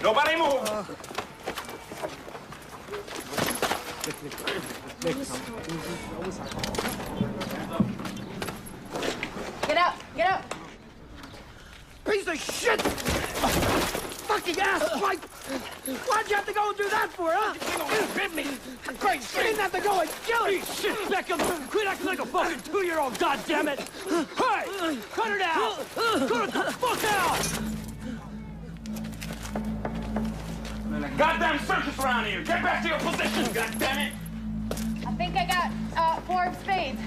Nobody move! Get up! Get up! Piece of shit! Fucking ass pipe! Why'd you have to go and do that for, huh? Hit me! Great, you didn't have to go and kill it! Shit, Beckham! Quit acting like a fucking 2-year-old, goddammit! Hey! Cut it out! Cut it the fuck out! Goddamn circus around here! Get back to your positions, goddammit! I think I got 4 of spades.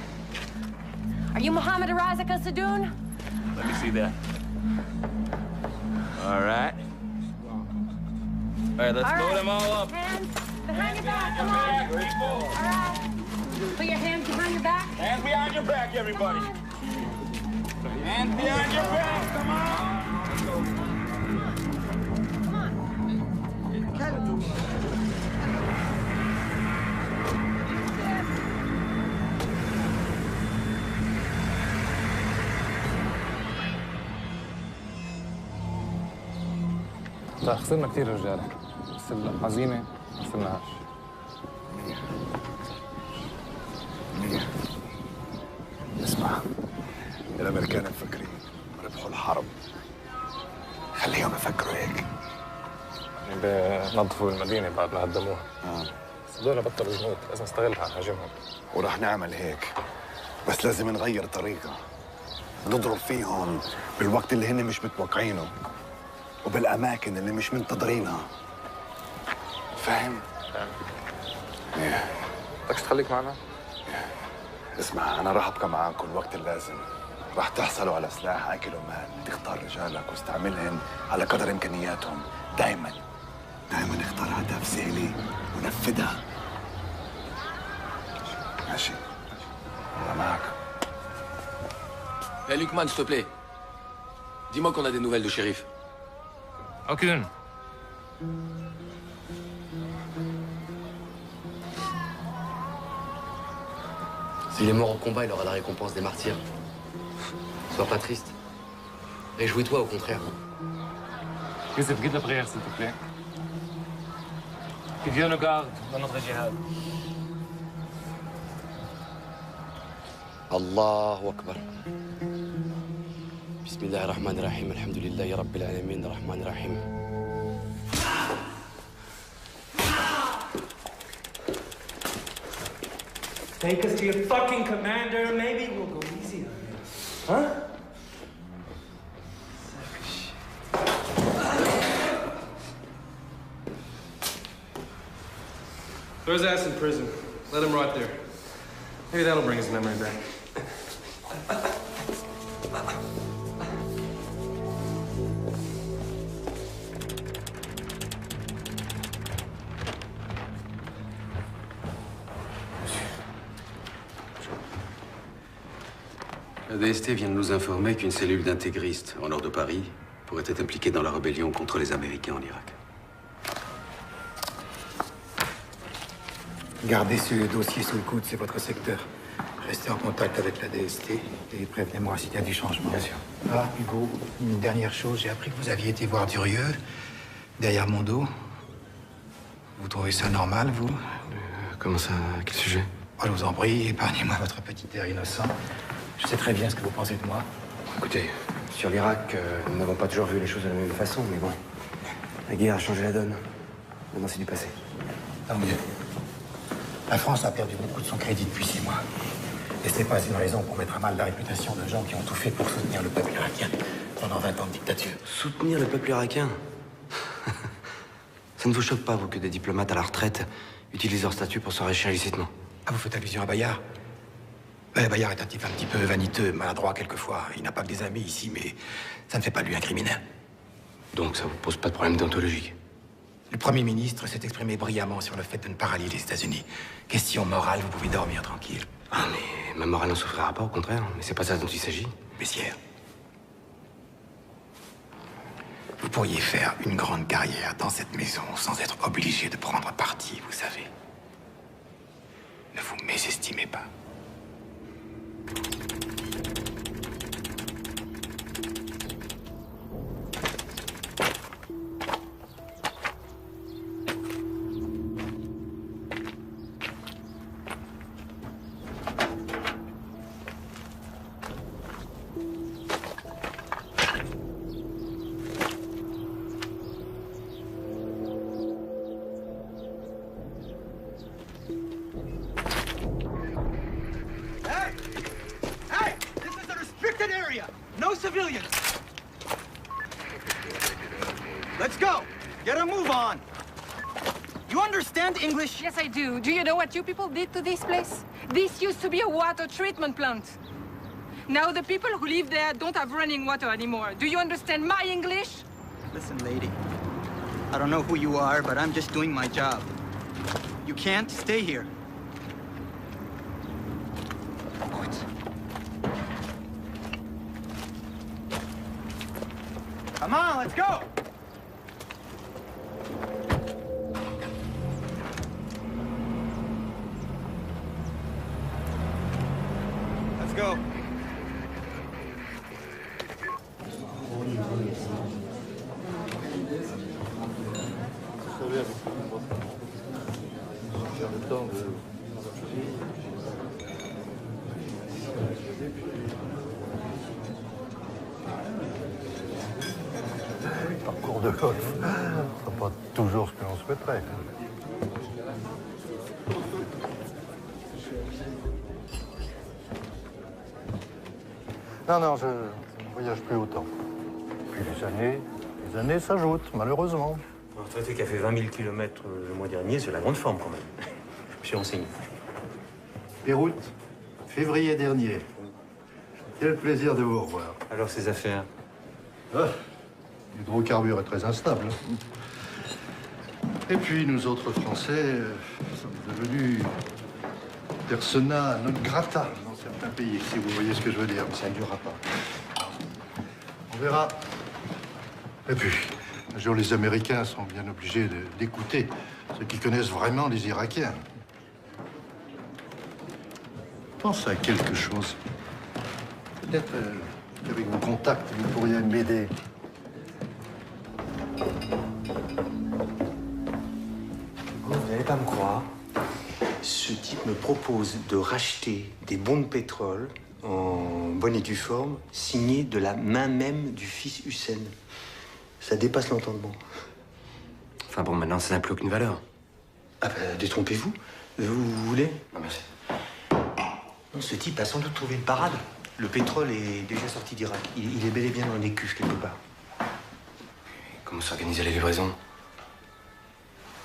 Are you Mohammed Arazika Sadoun? Let me see that. All right. All right, let's load them all up. Hands behind your back, come on. All right. Put your hands behind your back. Hands behind your back, everybody. Hands behind your back, come on. خسرنا كثير رجاله بس الحزينه ما خسرناهاش. اسمع، الامريكان مفكرين ربحوا الحرب، خليهم يفكروا هيك. بنظفوا المدينه بعد ما هدموها. بس هذول بطلوا جنود، لازم نستغلها نهاجمهم. وراح نعمل هيك، بس لازم نغير طريقه، نضرب فيهم بالوقت اللي هن مش متوقعينه وبالاماكن اللي مش منتظرينها. فاهم؟ فاهم. بدكش تخليك معنا؟ اسمع، انا راح ابقى معاكم الوقت اللازم. راح تحصلوا على سلاح اكل ومال، تختار رجالك واستعملهم على قدر امكانياتهم. دايما اختار هدف سهلي ونفذها. ماشي؟ انا معك. Hey, Luckman, s'il te plaît. Dis-moi qu'on a des nouvelles de shérif. Aucune. S'il est mort au combat, il aura la récompense des martyrs. Sois pas triste. Réjouis-toi, au contraire. Youssef, guide la prière, s'il te plaît. Que Dieu nous garde dans notre djihad. Allahu Akbar. Bismillah ar-Rahman ar-Rahim. Alhamdulillahi Rabbil Alamin ar-Rahman ar-Rahim. Take us to your fucking commander, maybe we'll go easy on you. Huh? Throw his ass in prison. Let him rot there. Maybe that'll bring his memory back. La DST vient de nous informer qu'une cellule d'intégristes au nord de Paris pourrait être impliquée dans la rébellion contre les Américains en Irak. Gardez ce dossier sous le coude, c'est votre secteur. Restez en contact avec la DST et prévenez-moi s'il y a du changement. Bien sûr. Ah, Hugo, une dernière chose, j'ai appris que vous aviez été voir Durieux, derrière mon dos. Vous trouvez ça normal, vous? Comment ça? À quel sujet? Oh, je vous en prie, épargnez-moi votre petit air innocent. Je sais très bien ce que vous pensez de moi. Écoutez, sur l'Irak, nous n'avons pas toujours vu les choses de la même façon, mais bon. La guerre a changé la donne. Maintenant, c'est du passé. Tant mieux. La France a perdu beaucoup de son crédit depuis 6 mois. Et ce n'est pas une raison pour mettre à mal la réputation de gens qui ont tout fait pour soutenir le peuple irakien pendant 20 ans de dictature. Soutenir le peuple irakien? Ça ne vous choque pas, vous, que des diplomates à la retraite utilisent leur statut pour s'enrichir illicitement? Ah, vous faites allusion à Bayard? Ben, Bayard est un type un petit peu vaniteux, maladroit quelquefois. Il n'a pas que des amis ici, mais ça ne fait pas de lui un criminel. Donc ça vous pose pas de problème déontologique? Le Premier ministre s'est exprimé brillamment sur le fait de ne pas rallier les États-Unis. Question morale, vous pouvez dormir tranquille. Ah, mais ma morale n'en souffrira pas, au contraire. Mais c'est pas ça dont il s'agit. Messieurs, vous pourriez faire une grande carrière dans cette maison sans être obligé de prendre parti, vous savez. Ne vous mésestimez pas. protected area. No civilians. Let's go. Get a move on. You understand English? Yes, I do. Do you know what you people did to this place? This used to be a water treatment plant. Now the people who live there don't have running water anymore. Do you understand my English? Listen, lady. I don't know who you are, but I'm just doing my job. You can't stay here. Come on, let's go! Let's go. Parcours de golf, c'est pas toujours ce que l'on souhaiterait. Non, je ne voyage plus autant. Puis les années s'ajoutent, malheureusement. Un retraité qui a fait 20 000 km le mois dernier, c'est la grande forme quand même. Je me suis renseigné. Beyrouth, février dernier. Quel plaisir de vous revoir. Alors, ces affaires? L'hydrocarbure est très instable. Et puis, nous autres Français sommes devenus persona non grata dans certains pays, si vous voyez ce que je veux dire. Ça ne durera pas. On verra. Et puis, un jour, les Américains sont bien obligés d'écouter ceux qui connaissent vraiment les Irakiens. Pense à quelque chose. Peut-être qu'avec vos contacts, vous pourriez m'aider. Vous n'allez pas me croire. Ce type me propose de racheter des bons de pétrole en bonne et due forme, signés de la main même du fils Hussein. Ça dépasse l'entendement. Enfin bon, maintenant, ça n'a plus aucune valeur. Ah ben, détrompez-vous. Vous voulez? Non, merci. Non, ce type a sans doute trouvé une parade. Le pétrole est déjà sorti d'Irak. Il est bel et bien dans les cuves quelque part. Comment s'organiser la livraison?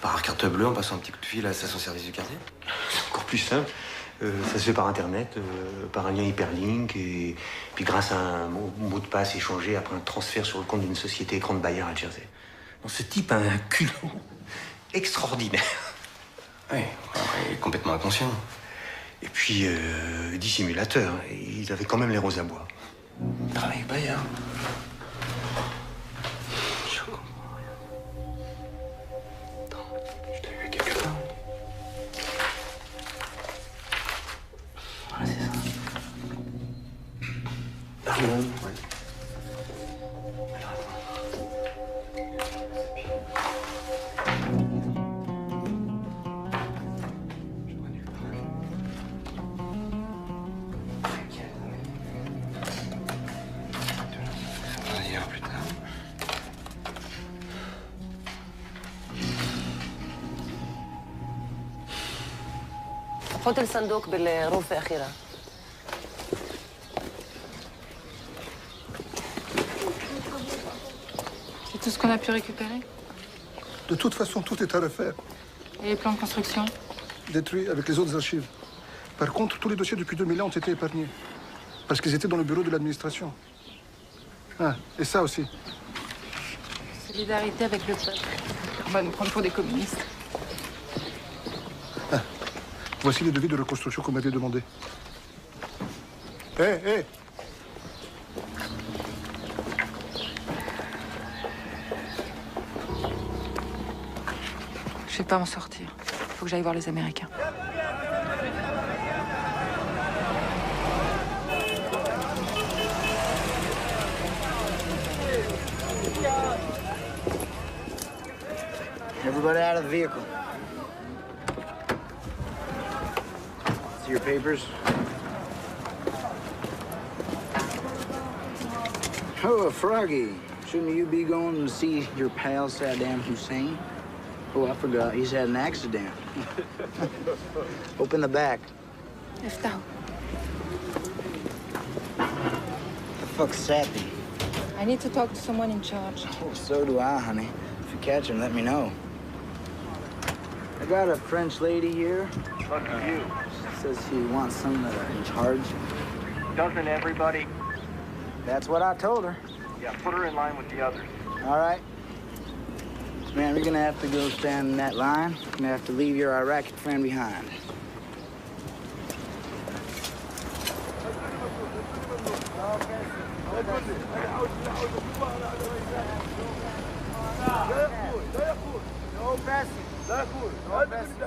Par carte bleue en passant un petit coup de fil à la station-service du quartier? C'est encore plus simple. Ça se fait par Internet, par un lien hyperlink, et puis grâce à un mot de passe échangé après un transfert sur le compte d'une société écran de Bayer à Jersey. Bon, ce type a un culot extraordinaire. Oui, il est complètement inconscient. Et puis, dissimulateur. Il avait quand même les roses à bois. Il travaille avec Bayer. Je comprends rien. Attends, je t'ai vu quelque part. Voilà, c'est ça. Ah non, ouais. Alors, attends. حط الصندوق بالغرفة الأخيرة. C'est tout ce qu'on a pu récupérer? De toute façon, tout est à refaire. Et les plans de construction? Détruits avec les autres archives. Par contre, tous les dossiers depuis 2000 ans ont été épargnés. Parce qu'ils étaient dans le bureau de l'administration. Ah, et ça aussi. Solidarité avec le peuple. On va nous prendre pour des communistes. Ah, voici les devis de reconstruction qu'on m'avait demandé. Hé, hé! Je vais pas m'en sortir. Faut que j'aille voir les Américains. Everybody out of the vehicle. See your papers? Oh, Froggy. Shouldn't you be going to see your pal Saddam Hussein? Oh, I forgot. He's had an accident. Open the back. افتحوا. fuck's Sappy? I need to talk to someone in charge. Oh, so do I, honey. If you catch him, let me know. I got a French lady here. Fuck you. Says she wants someone in charge. Doesn't everybody? That's what I told her. Yeah, put her in line with the others. All right. Man, we're gonna have to go stand in that line. You're gonna have to leave your Iraqi friend behind. No passing. No passing,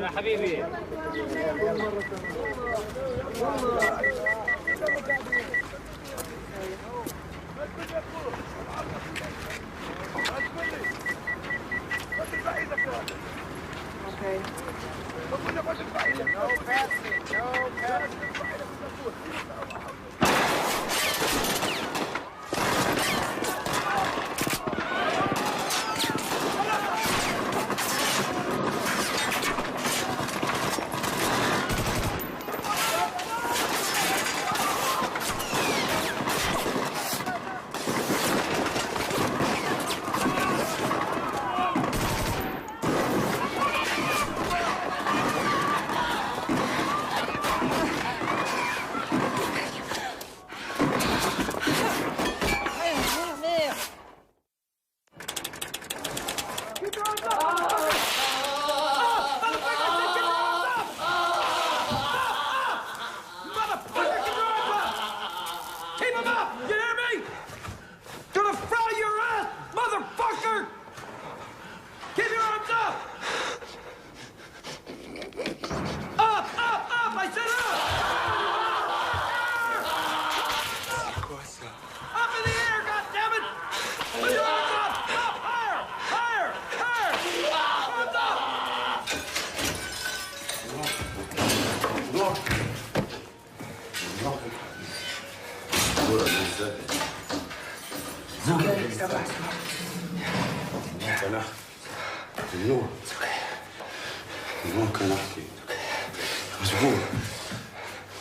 يا حبيبي Okay. No passing. No passing.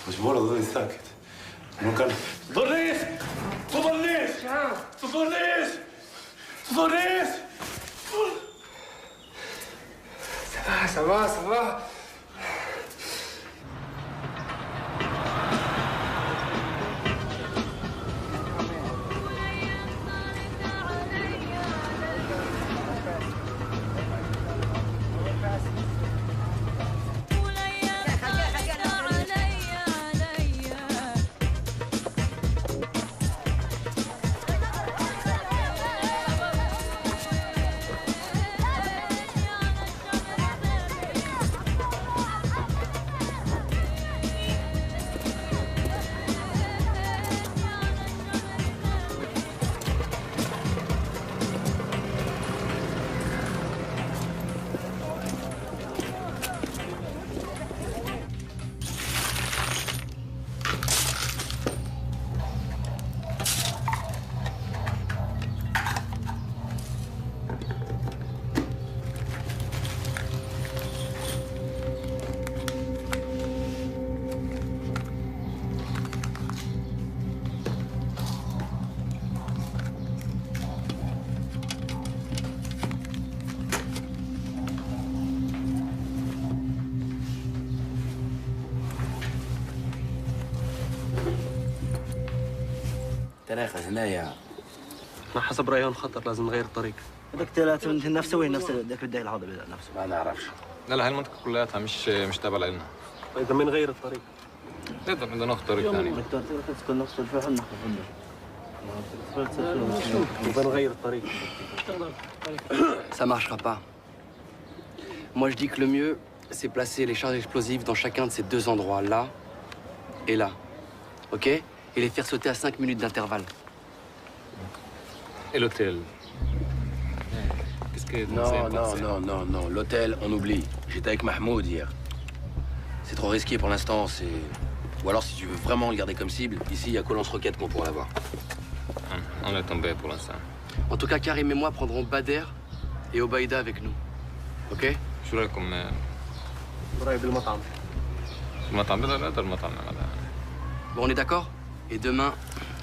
مجبور اضل ساكت ممكن تضرنيش تضرنيش تضرنيش تضرنيش Ça va. تراخذ هنايا احنا حسب ريان خطر لازم نغير الطريق. بدك ثلاثة من نفسه وين نفسه بدك بدي الهضبة نفسه ما نعرفش. لا هاي المنطقة كلياتها مش تابعة لنا. إذا بنغير الطريق. نقدر ناخذ طريق ثاني. دكتور تسكن نفس الفحم نحن بنغير الطريق. Ça marchera pas. Moi je dis que le mieux c'est placer les charges explosives dans chacun de ces deux endroits, là et là. OK? Et les faire sauter à 5 minutes d'intervalle. Et l'hôtel? Qu'est-ce que vous avez pensé? Non. L'hôtel, on oublie. J'étais avec Mahmoud hier. C'est trop risqué pour l'instant, c'est... Ou alors, si tu veux vraiment le garder comme cible, ici, il y a qu'au lance-roquettes qu'on pourra l'avoir. On est tombé pour l'instant. En tout cas, Karim et moi prendrons Bader et Obaïda avec nous. Ok? شو رايكم قريب المطعم. المطعم هذا المطعم هذا. Bon, on est d'accord? Et demain,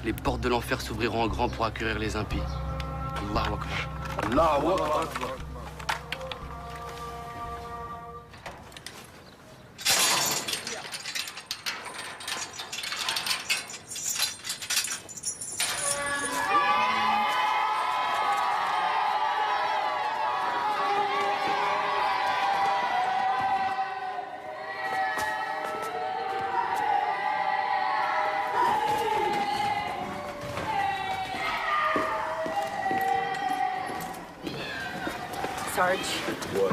les portes de l'enfer s'ouvriront en grand pour accueillir les impies. Allahu Akbar. Allahu Akbar. Sarge. What?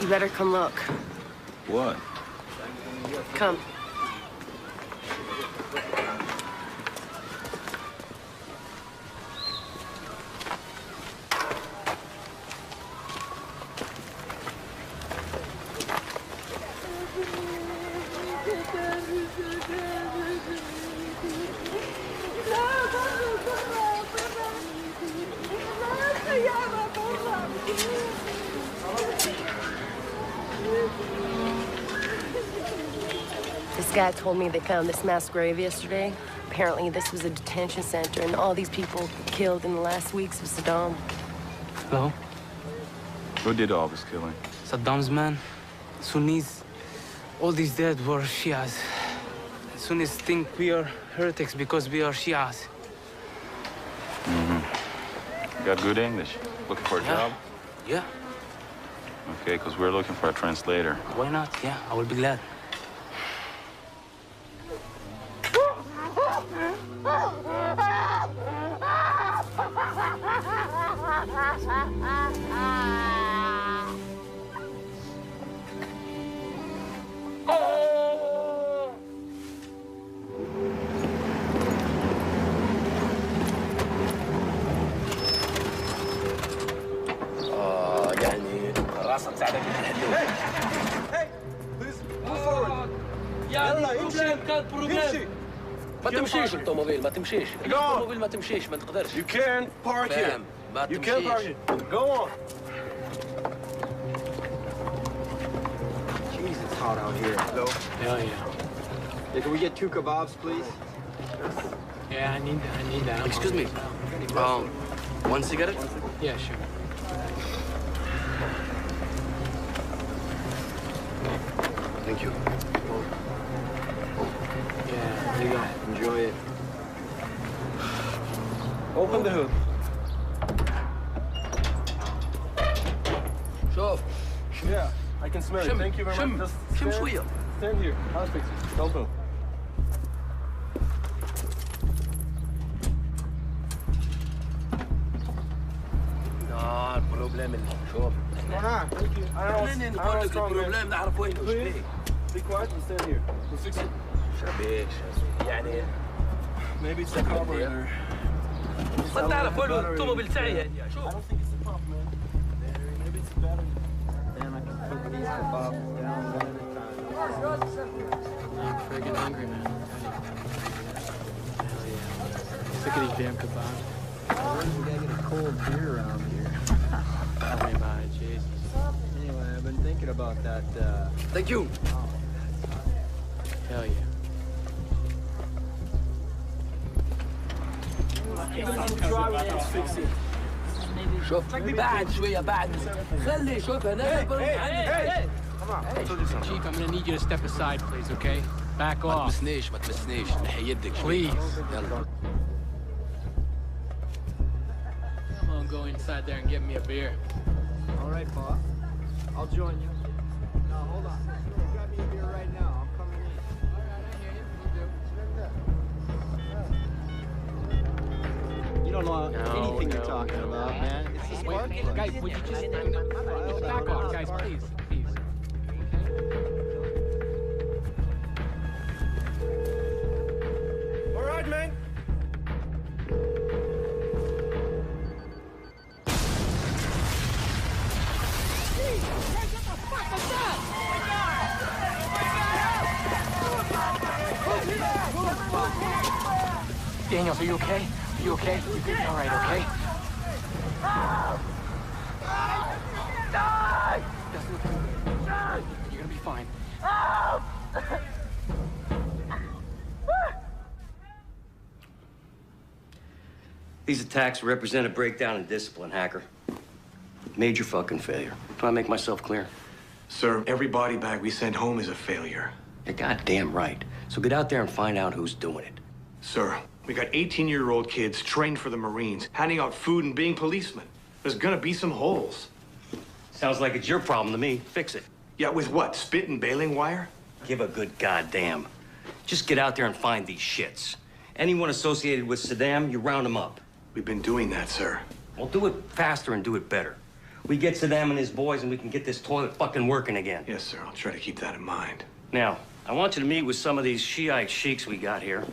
You better come look. What? Come. This guy told me they found this mass grave yesterday. Apparently, this was a detention center, and all these people killed in the last weeks of Saddam. Hello? Who did all this killing? Saddam's men, Sunnis. All these dead were Shias. Sunnis think we are heretics because we are Shias. You got good English? Looking for a job? Yeah. Okay, because we're looking for a translator. Why not? Yeah, I will be glad. يعني راسك ساعدك Hey, please move forward. يلا امشي. ما تمشيش الطوموبيل ما تمشيش. الطوموبيل ما تمشيش ما تقدرش. You can park here. فاهم ما You can park تمشيش. here. Go on. Jeez, it's hot out here. Hello? Yeah. Yeah, can we get 2 kebabs, please? Yeah, I need that. Excuse me. One cigarette? Yeah, sure. Thank you. Yeah, there you go. Enjoy it. Open the hood. شوف. Yeah, I can smell it. شم. Thank you very شم. much. Just شم stand- شوية. Stand here. I'll fix it. Don't move. البروبليم اللي شوف. منين نقول لك البروبليم نعرف وين وش فيه. Be quiet and stand here. We'll fix it. شبيك يعني Maybe it's the carburetor. ما تعرف وين الطوموبيل تاعي هذه شوف. I don't think it's the pump, man. Maybe it's the battery. Damn, I can put these kebabs down one at a time. I'm friggin' hungry, man. Hell yeah. Sick of these damn kebabs. We gotta get a cold beer around here. Tell me about it, Jesus. Anyway, I've been thinking about that, Thank you. Hell yeah. شوف بعد شوية بعد خلي شوف هنا Chief, I'm gonna need you to step aside, please, okay? Back ما off. تمسنيش ما تمسنيش نحي يدك شوي Please. يلا Come on, go inside there and get me a beer. All right, boss. I'll join you. No, hold on. Grab me a beer right now. I'm coming in. All right, I hear you. You don't know anything you're talking about, man. It's the spark plug. Guys, would you just back off, guys, please, please. All right, man. What the fuck is that? Oh my God! Oh my God! Daniels, are you okay? Are you okay? You good? All right, okay? Doesn't look good. You're gonna be fine. These attacks represent a breakdown in discipline, Hacker. Major fucking failure. Do I make myself clear? Sir, every body bag we send home is a failure. You're goddamn right. So get out there and find out who's doing it. Sir, we got 18-year-old kids trained for the Marines, handing out food and being policemen. There's gonna be some holes. Sounds like it's your problem to me. Fix it. Yeah, with what? Spit and baling wire? Give a good goddamn. Just get out there and find these shits. Anyone associated with Saddam, you round them up. We've been doing that, sir. Well, do it faster and do it better. We get Saddam and his boys and we can get this toilet fucking working again. Yes, sir. I'll try to keep that in mind. Now, I want you to meet with some of these Shiite sheiks we got here.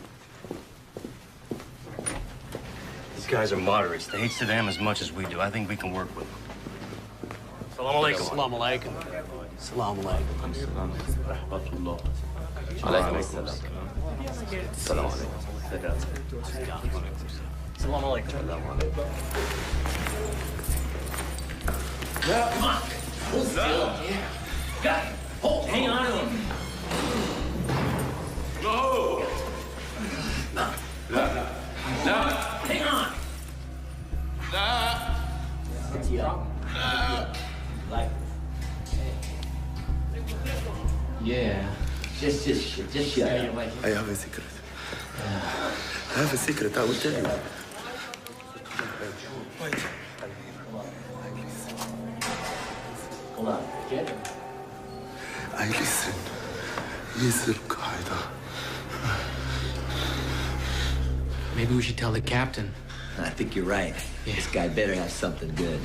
These guys are moderates. They hate Saddam as much as we do. I think we can work with them. Salam alaikum. Salam alaikum. Salam alaikum. Alaikum assalam. Salam alaikum. Salam alaikum. Come on. Hold still. Yeah. Got it. Hold. Hang on to him. No. No. Hang on. Like. Yeah. Just shut up. I have a secret. I have a secret, I will tell you. Wait. Hold on. Get it. I listen. Qaeda. Maybe we should tell the captain. I think you're right. Yeah. This guy better have something good.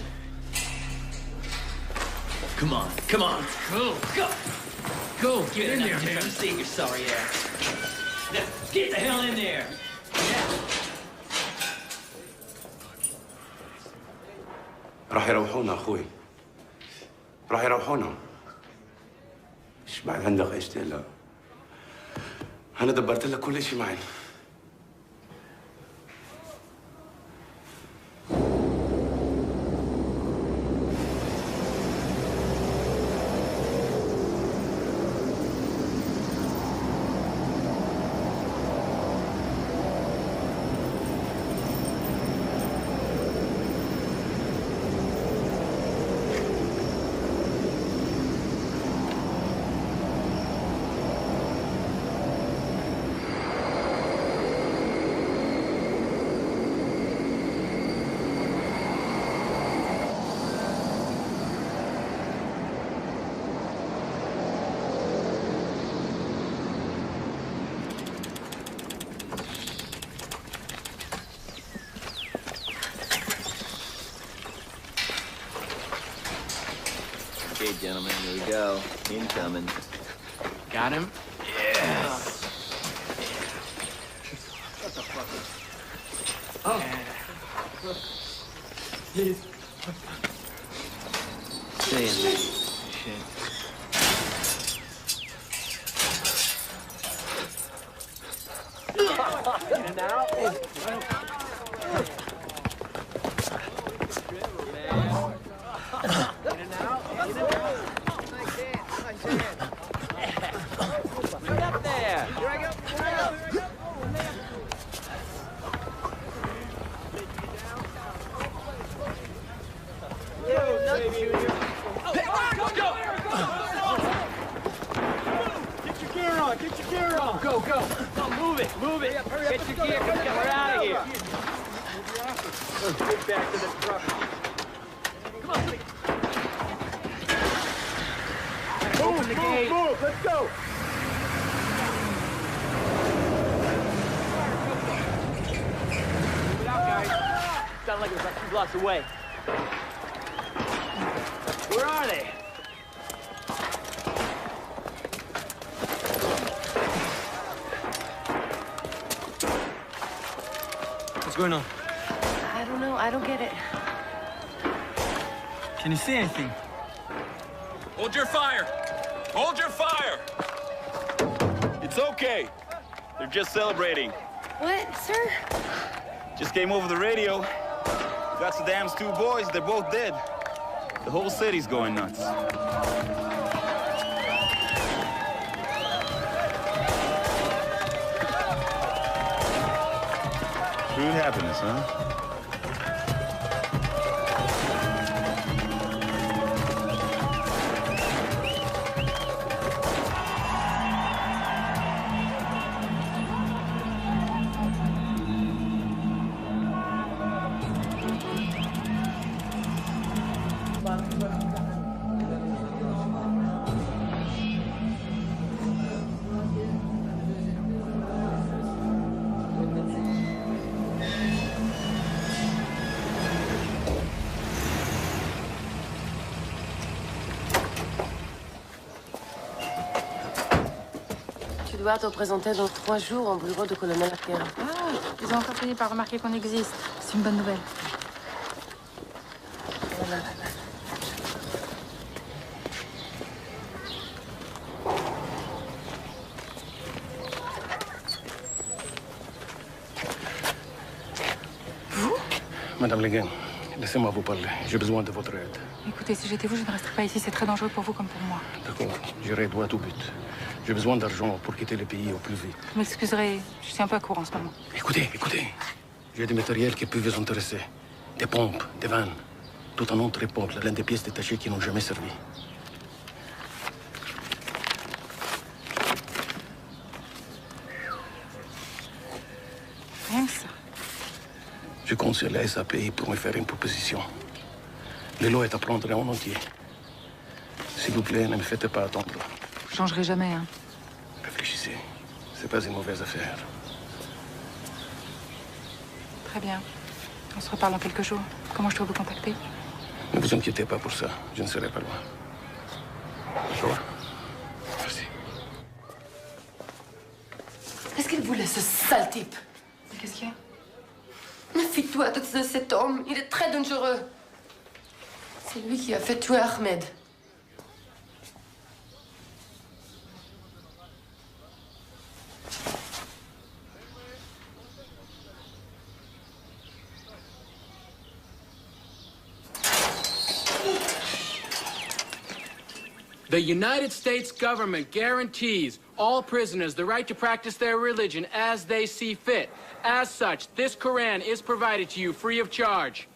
Come on. Go. Go. Get in there, man. Save your sorry ass. Now, get the hell in there. راح يروحونا اخوي. راح يروحونا. ايش بعد عندك ايش تقلق؟ انا دبرت لك كل شيء معي. Okay, gentlemen, here we go. Incoming. Got him? Yes. Shut the fuck up. Oh. Please. Stay in there. In and out. Go. Move it. Get your gear. We're out of here. Get back to the truck. Come on. Open the gate. Move. Let's go. Move it out, guys. Sounded like it was like 2 blocks away. Where are they? What's going on? I don't know. I don't get it. Can you see anything? Hold your fire! Hold your fire! It's okay. They're just celebrating. What, sir? Just came over the radio. Got Saddam's 2 boys. They're both dead. The whole city's going nuts. True happiness, huh? Tu dois te présenter dans 3 jours au bureau du colonel Arquero. Ah, ils ont encore fini par remarquer qu'on existe. C'est une bonne nouvelle. Vous? Madame Leguin, laissez-moi vous parler. J'ai besoin de votre aide. Écoutez, si j'étais vous, je ne resterais pas ici. C'est très dangereux pour vous comme pour moi. D'accord, j'irai droit au but. J'ai besoin d'argent pour quitter le pays au plus vite. Vous m'excuserez, je suis un peu à court en ce moment. Écoutez. J'ai des matériels qui peuvent vous intéresser. Des pompes, des vannes. Tout un autre époque, l'un des pièces détachées qui n'ont jamais servi. Rien que ça. Je compte sur la SAPI pour me faire une proposition. Le lot est à prendre en entier. S'il vous plaît, ne me faites pas attendre. Je changerai jamais, hein. Réfléchissez. C'est pas une mauvaise affaire. Très bien. On se reparle dans quelques jours. Comment je dois vous contacter? Ne vous inquiétez pas pour ça. Je ne serai pas loin. D'accord? Merci. Qu'est-ce qu'il voulait, ce sale type? Qu'est-ce qu'il y a? Méfie-toi de cet homme. Il est très dangereux. C'est lui qui a fait tuer Ahmed. The United States government guarantees all prisoners the right to practice their religion as they see fit. As such, this Quran is provided to you free of charge.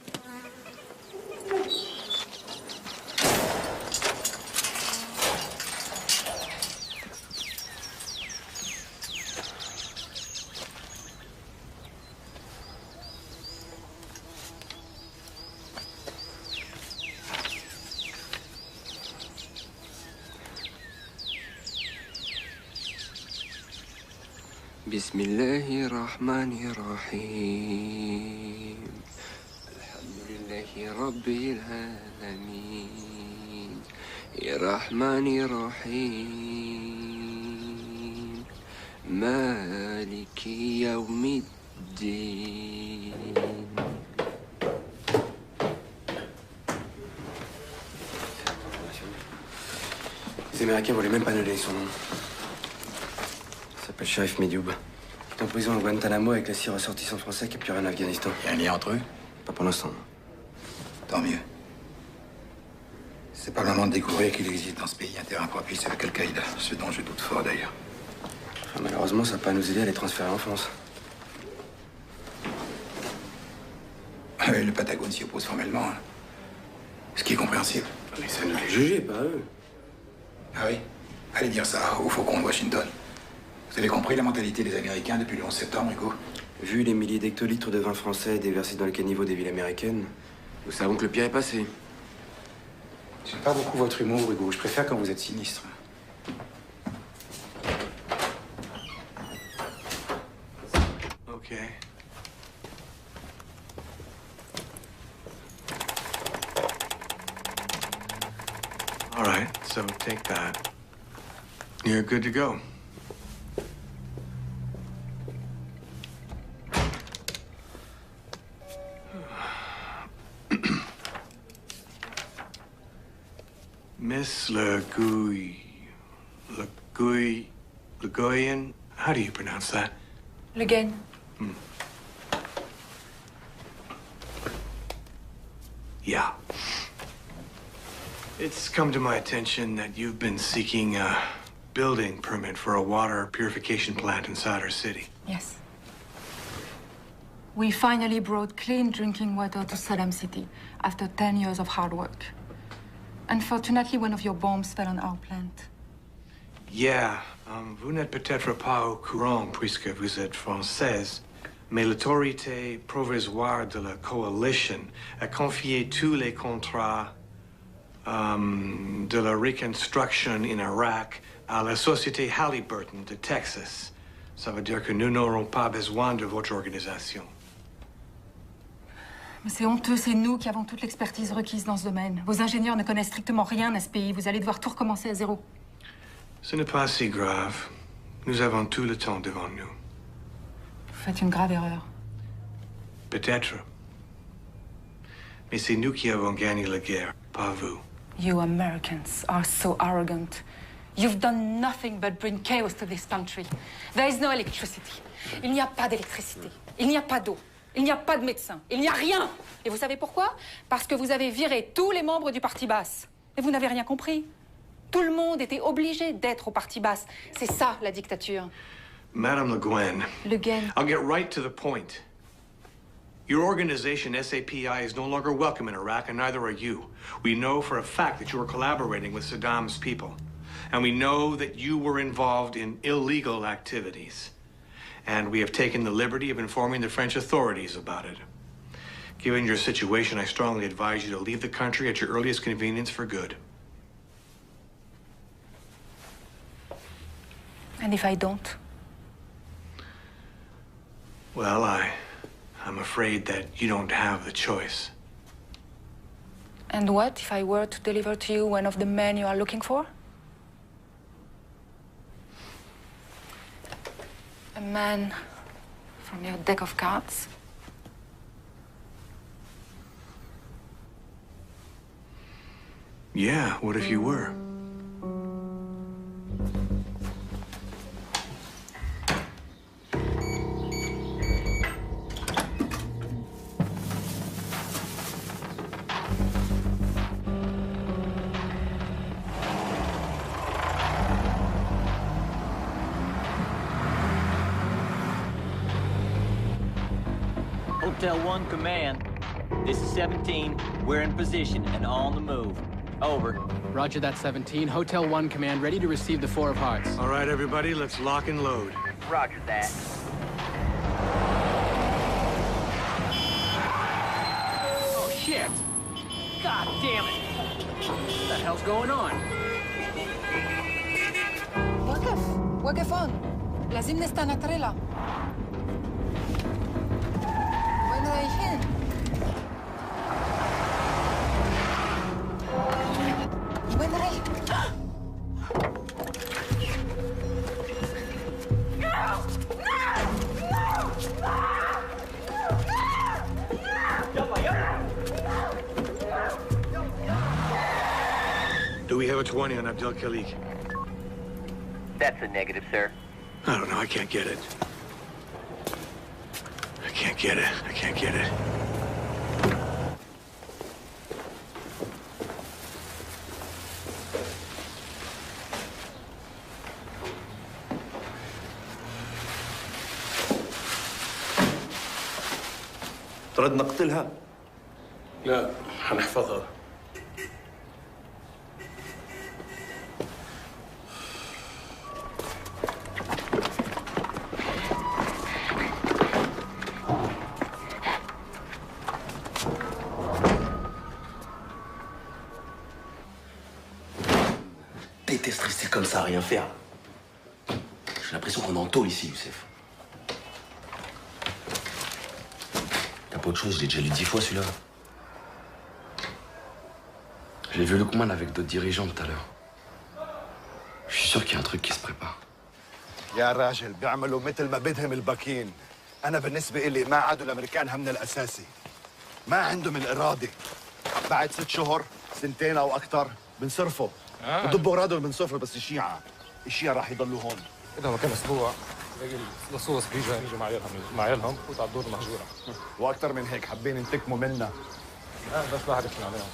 بسم الله الرحمن الرحيم الحمد لله رب العالمين الرحمن الرحيم مالك يوم الدين. Les Américains voulaient même pas donner son nom. Il s'appelle Sharif Medioub. Il est en prison à Guantanamo avec les 6 ressortissants français qui capturés en Afghanistan. Il y a un lien entre eux? Pas pour l'instant. Tant mieux. C'est pas le moment de découvrir qu'il existe dans ce pays un terrain propice avec Al-Qaïda, ce dont je doute fort d'ailleurs. Enfin, malheureusement, ça va pas nous aider à les transférer en France. Le Patagone s'y oppose formellement, hein. Ce qui est compréhensible. Mais ça nous les juger, pas eux. Ah oui? Allez dire ça au Faucon de Washington. Vous avez compris la mentalité des Américains depuis le 11 septembre, Hugo? Vu les milliers d'hectolitres de vin français déversés dans le caniveau des villes américaines, nous savons que le pire est passé. J'aime pas beaucoup votre humour, Hugo. Je préfère quand vous êtes sinistre. Ok. All right, so take that. You're good to go. Miss Legoyan, how do you pronounce that? Le Gain. Yeah. It's come to my attention that you've been seeking a building permit for a water purification plant inside our city. Yes. We finally brought clean drinking water to Saddam City after 10 years of hard work. Unfortunately, one of your bombs fell on our plant. Yeah, vous n'êtes peut-être pas au courant puisque vous êtes française, mais l'autorité provisoire de la coalition a confié tous les contrats de la reconstruction in Iraq à la société Halliburton de Texas. Ça veut dire que nous n'aurons pas besoin de votre organisation. Mais c'est honteux, c'est nous qui avons toute l'expertise requise dans ce domaine. Vos ingénieurs ne connaissent strictement rien à ce pays. Vous allez devoir tout recommencer à zéro. Ce n'est pas si grave. Nous avons tout le temps devant nous. Vous faites une grave erreur. Peut-être. Mais c'est nous qui avons gagné la guerre, pas vous. You Americans are so arrogant. You've done nothing but bring chaos to this country. There is no electricity. Il n'y a pas d'électricité. Il n'y a pas d'eau. Il n'y a pas de médecin. Il n'y a rien. Et vous savez pourquoi? Parce que vous avez viré tous les membres du Parti basse. Et vous n'avez rien compris. Tout le monde était obligé d'être au Parti basse. C'est ça, la dictature. Madame Le Guen. Le Guen. I'll get right to the point. Your organization, SAPI, is no longer welcome in Iraq, and neither are you. We know for a fact that you are collaborating with Saddam's people. And we know that you were involved in illegal activities. And we have taken the liberty of informing the French authorities about it. Given your situation, I strongly advise you to leave the country at your earliest convenience for good. And if I don't? Well, I'm afraid that you don't have the choice. And what if I were to deliver to you one of the men you are looking for? A man from your deck of cards? Yeah, what if you were? Hotel 1 Command. This is 17. We're in position and on the move. Over. Roger that, 17. Hotel 1 Command, ready to receive the 4 of Hearts. All right, everybody, let's lock and load. Roger that. Oh, shit! God damn it! What the hell's going on? وقف هون. لازم نستنى تريلا. وين رايحين؟ وين رايح؟ Do we have a 20 on Abdel Khalik? That's a negative, sir. I don't know, I can't get it. I can't get it. I can't get it. ترد نقتلها؟ لا، حنحفظها. Déteste rester comme ça, à rien faire. J'ai l'impression qu'on est en tôle ici, Youssef. T'as pas autre chose, je l'ai déjà lu 10 fois celui-là. J'ai vu Lukman avec d'autres dirigeants tout à l'heure. Je suis sûr qu'il y a un truc qui se prépare. يا راجل بيعملوا مثل ما بدهم الباكين. أنا بالنسبة إلي ما عادوا الأمريكان همنا الأساسي. ما عندهم الإرادة. بعد 6 شهور 2 أو أكثر بنصرفوا. بضبوا أغراضهم بنصرفوا بس الشيعة راح يضلوا هون. إذا ما كان أسبوع اللصوص بيجوا مع عيالهم بفوتوا على الدور المهجوره. واكثر من هيك حابين ينتقموا منا. لا بس ما حدا يفتن عليهم.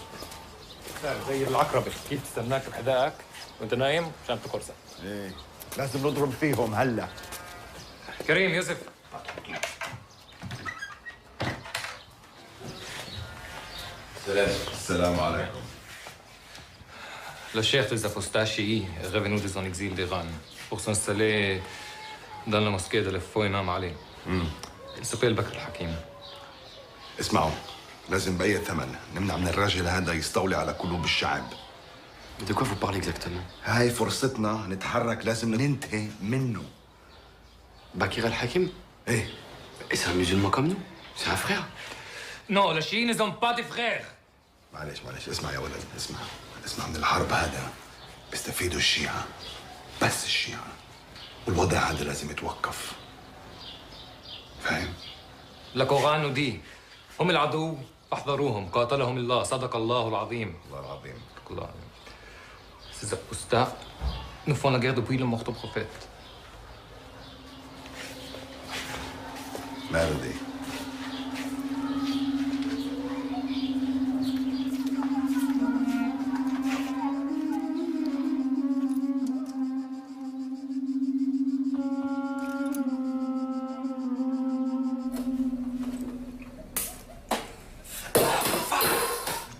زي العقربه كيف تستناك بحذائك وانت نايم مشان تقرصك. ايه لازم نضرب فيهم هلا. كريم يوسف. السلام عليكم. Le chef des apostats est revenu de son exil d'Iran pour s'installer dans la mosquée de l'Efou Imam Ali. Il s'appelle Bakr al-Hakim. اسمعوا لازم بأي ثمن نمنع من الراجل هذا يستولي على قلوب الشعب. De quoi vous parlez exactement? هاي فرصتنا نتحرك لازم ننتهي منه. Bakr al-Hakim? ايه. Et c'est un musulman comme nous? C'est un frère? Non, les chiites ne sont pas des frères. معلش اسمع يا ولد اسمع من الحرب هذا بيستفيدوا الشيعة بس الشيعة والوضع هذا لازم يتوقف. فاهم؟ القرآن nous dit هم العدو فاحذروهم قاتلهم الله صدق الله العظيم. الله العظيم. الله العظيم. Ces apostats nous font la guerre depuis le mort du prophète. ماله دي؟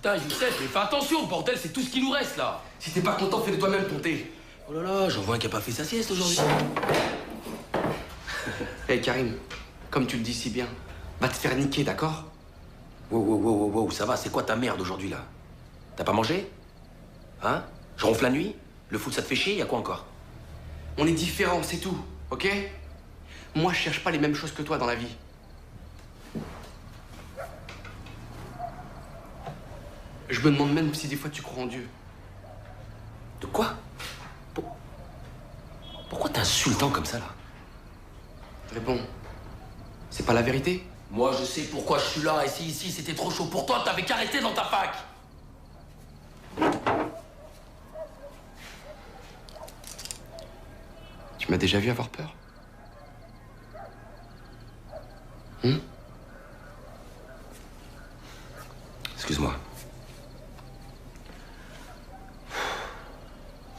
Putain, Youssef, mais fais attention, bordel, c'est tout ce qui nous reste là. Si t'es pas content, fais-le toi-même ton thé. Oh là là, j'en vois un qui a pas fait sa sieste aujourd'hui. Hey Karim, comme tu le dis si bien, va te faire niquer, d'accord? Wow, ça va, c'est quoi ta merde aujourd'hui là? T'as pas mangé? Hein? Je ronfle la nuit? Le foot ça te fait chier? Y'a quoi encore? On est différents, c'est tout, ok? Moi je cherche pas les mêmes choses que toi dans la vie. Je me demande même si des fois tu crois en Dieu. De quoi? Pourquoi t'es insultant comme ça, là? Réponds. C'est pas la vérité? Moi, je sais pourquoi je suis là, et si ici c'était trop chaud pour toi, t'avais qu'à rester dans ta fac! Tu m'as déjà vu avoir peur? Excuse-moi.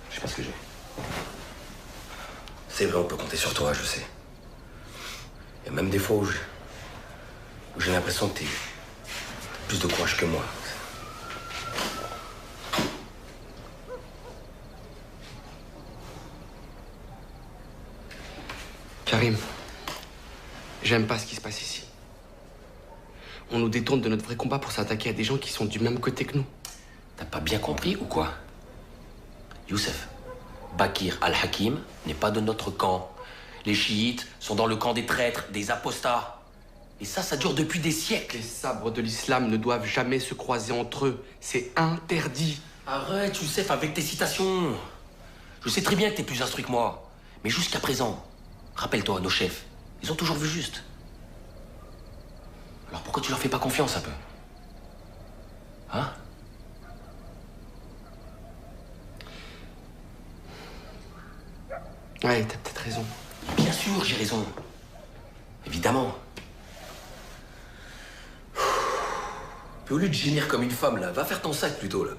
Je sais pas ce que j'ai. C'est vrai, on peut compter sur toi, je sais. Il y a même des fois où j'ai l'impression que t'es plus de courage que moi. Karim, j'aime pas ce qui se passe ici. On nous détourne de notre vrai combat pour s'attaquer à des gens qui sont du même côté que nous. T'as pas bien compris ou quoi? Youssef, Bakr al-Hakim n'est pas de notre camp. Les chiites sont dans le camp des traîtres, des apostats. Et ça dure depuis des siècles. Les sabres de l'islam ne doivent jamais se croiser entre eux. C'est interdit. Arrête, Youssef, avec tes citations. Je sais très bien que t'es plus instruit que moi. Mais jusqu'à présent, rappelle-toi, nos chefs, ils ont toujours vu juste. Alors pourquoi tu leur fais pas confiance un peu? Hein? Ouais, t'as peut-être raison. Bien sûr, j'ai raison. Évidemment. Puis au lieu de gémir comme une femme, là, va faire ton sac plutôt, là.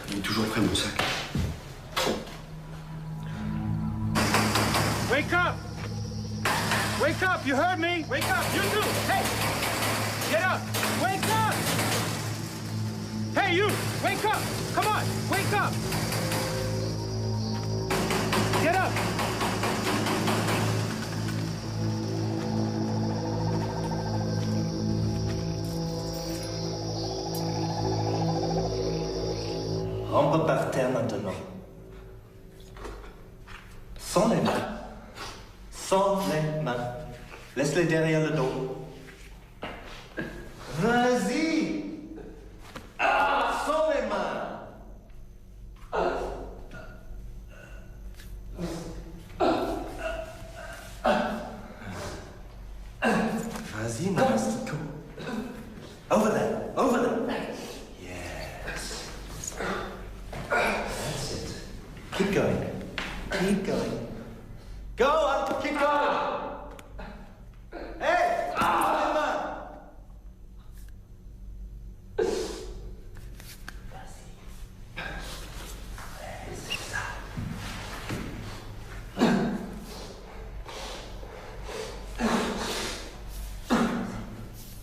Il est toujours prêt, mon sac. Wake up! Wake up! You heard me? Wake up! You too! Hey! Get up! Wake up! Hey, you! Wake up! Come on! Wake up! Get up! Rampe par terre maintenant. Sans les mains. Sans les mains. Laisse-les derrière le dos. Vas-y! Sans les mains. Vas-y, Namastico. Over there. Over there. Yes. That's it. Keep going. Keep going. Go on, keep going. Hey,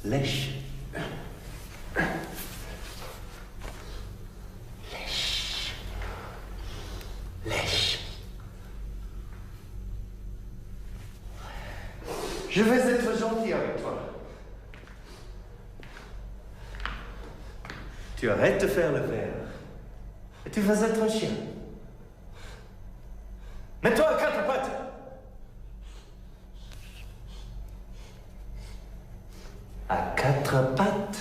lèche. Lèche. Je vais être gentil avec toi. Tu arrêtes de faire le père. Et tu vas être un chien. Mets-toi à quatre pattes. À quatre pattes.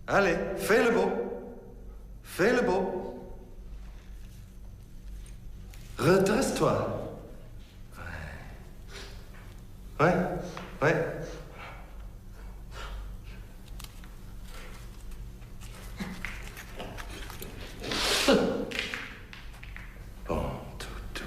Allez, fais le beau. Fais le beau. Redresse-toi. Ouais, ouais. Bon, toutou.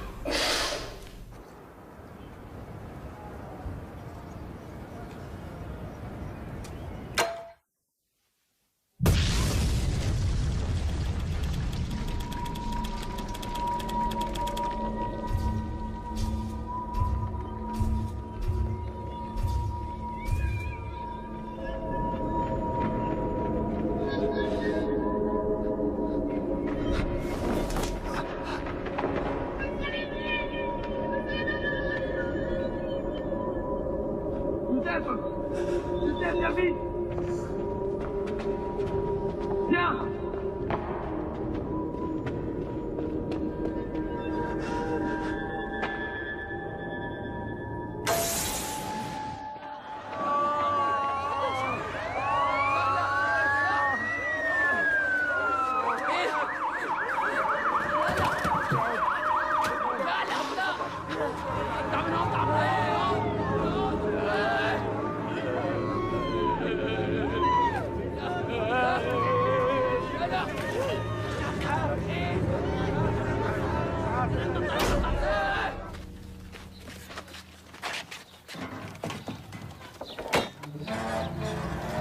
Youssef, viens vite. Viens.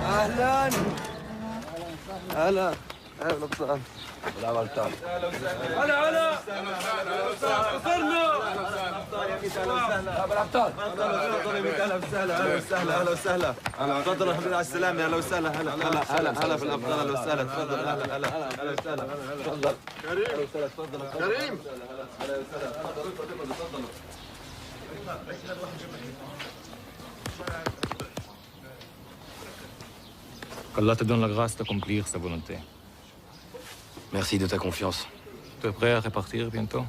اهلا هلا اهلا وسهلا ولا غلطان هلا هلا وصلنا ابو الابطال اهلا وسهلا اهلا وسهلا اهلا وسهلا تفضلوا حبيبي على السلامه اهلا وسهلا هلا هلا هلا هلا بالابطال اهلا وسهلا تفضل هلا هلا اهلا وسهلا تفضل كريم تفضل كريم اهلا وسهلا تفضلوا تفضلوا qu'Allah te donne la grâce d'accomplir sa volonté. Merci de ta confiance. Tu es prêt à repartir bientôt?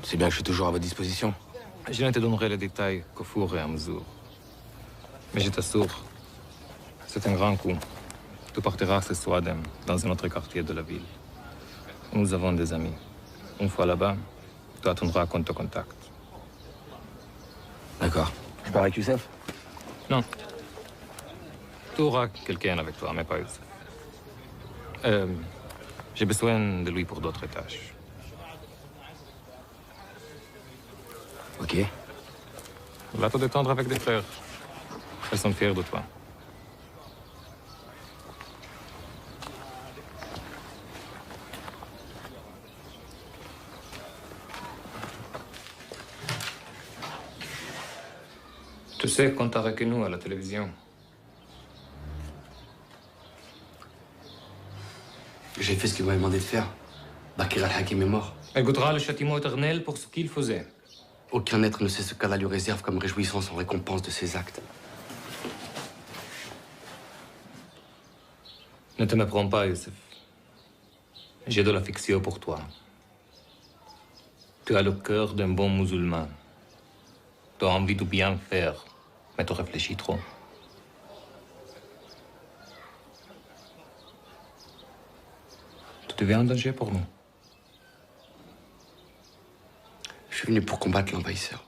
C'est bien que je suis toujours à votre disposition. Je ne te donnerai les détails qu'au fur et à mesure. Mais je t'assure, c'est un grand coup. Tu partiras ce soir dans un autre quartier de la ville. Nous avons des amis. Une fois là-bas, tu attendras qu'on te contacte. D'accord. Je pars avec Youssef? Non. Tu auras quelqu'un avec toi, mais pas Youssef. J'ai besoin de lui pour d'autres tâches. Ok. Va te détendre avec des frères. Elles sont fiers de toi. Tu sais qu'on t'a reconnu à la télévision. J'ai fait ce qu'il m'avait demandé de faire. Bakir al-Hakim est mort. Elle goûtera le châtiment éternel pour ce qu'il faisait. Aucun être ne sait ce qu'Allah lui réserve comme réjouissance en récompense de ses actes. Ne te méprends pas, Youssef. J'ai de l'affection pour toi. Tu Tu as le cœur d'un bon musulman. Tu as envie de bien faire, mais tu réfléchis trop. Tu deviens un danger pour nous. Je suis venu pour combattre l'envahisseur.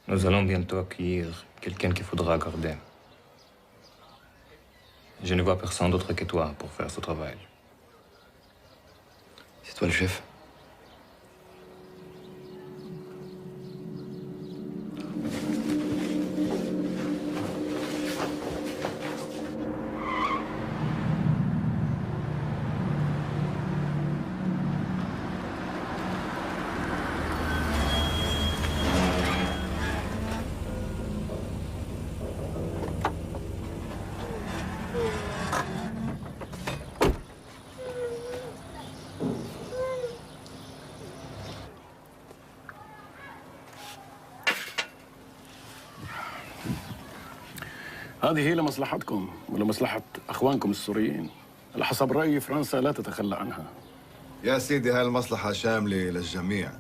Nous allons bientôt accueillir quelqu'un qu'il faudra garder. Je ne vois personne d'autre que toi pour faire ce travail. C'est toi le chef. هذه هي لمصلحتكم ولمصلحة أخوانكم السوريين. على حسب رأيي فرنسا لا تتخلى عنها. يا سيدي هاي المصلحة شاملة للجميع.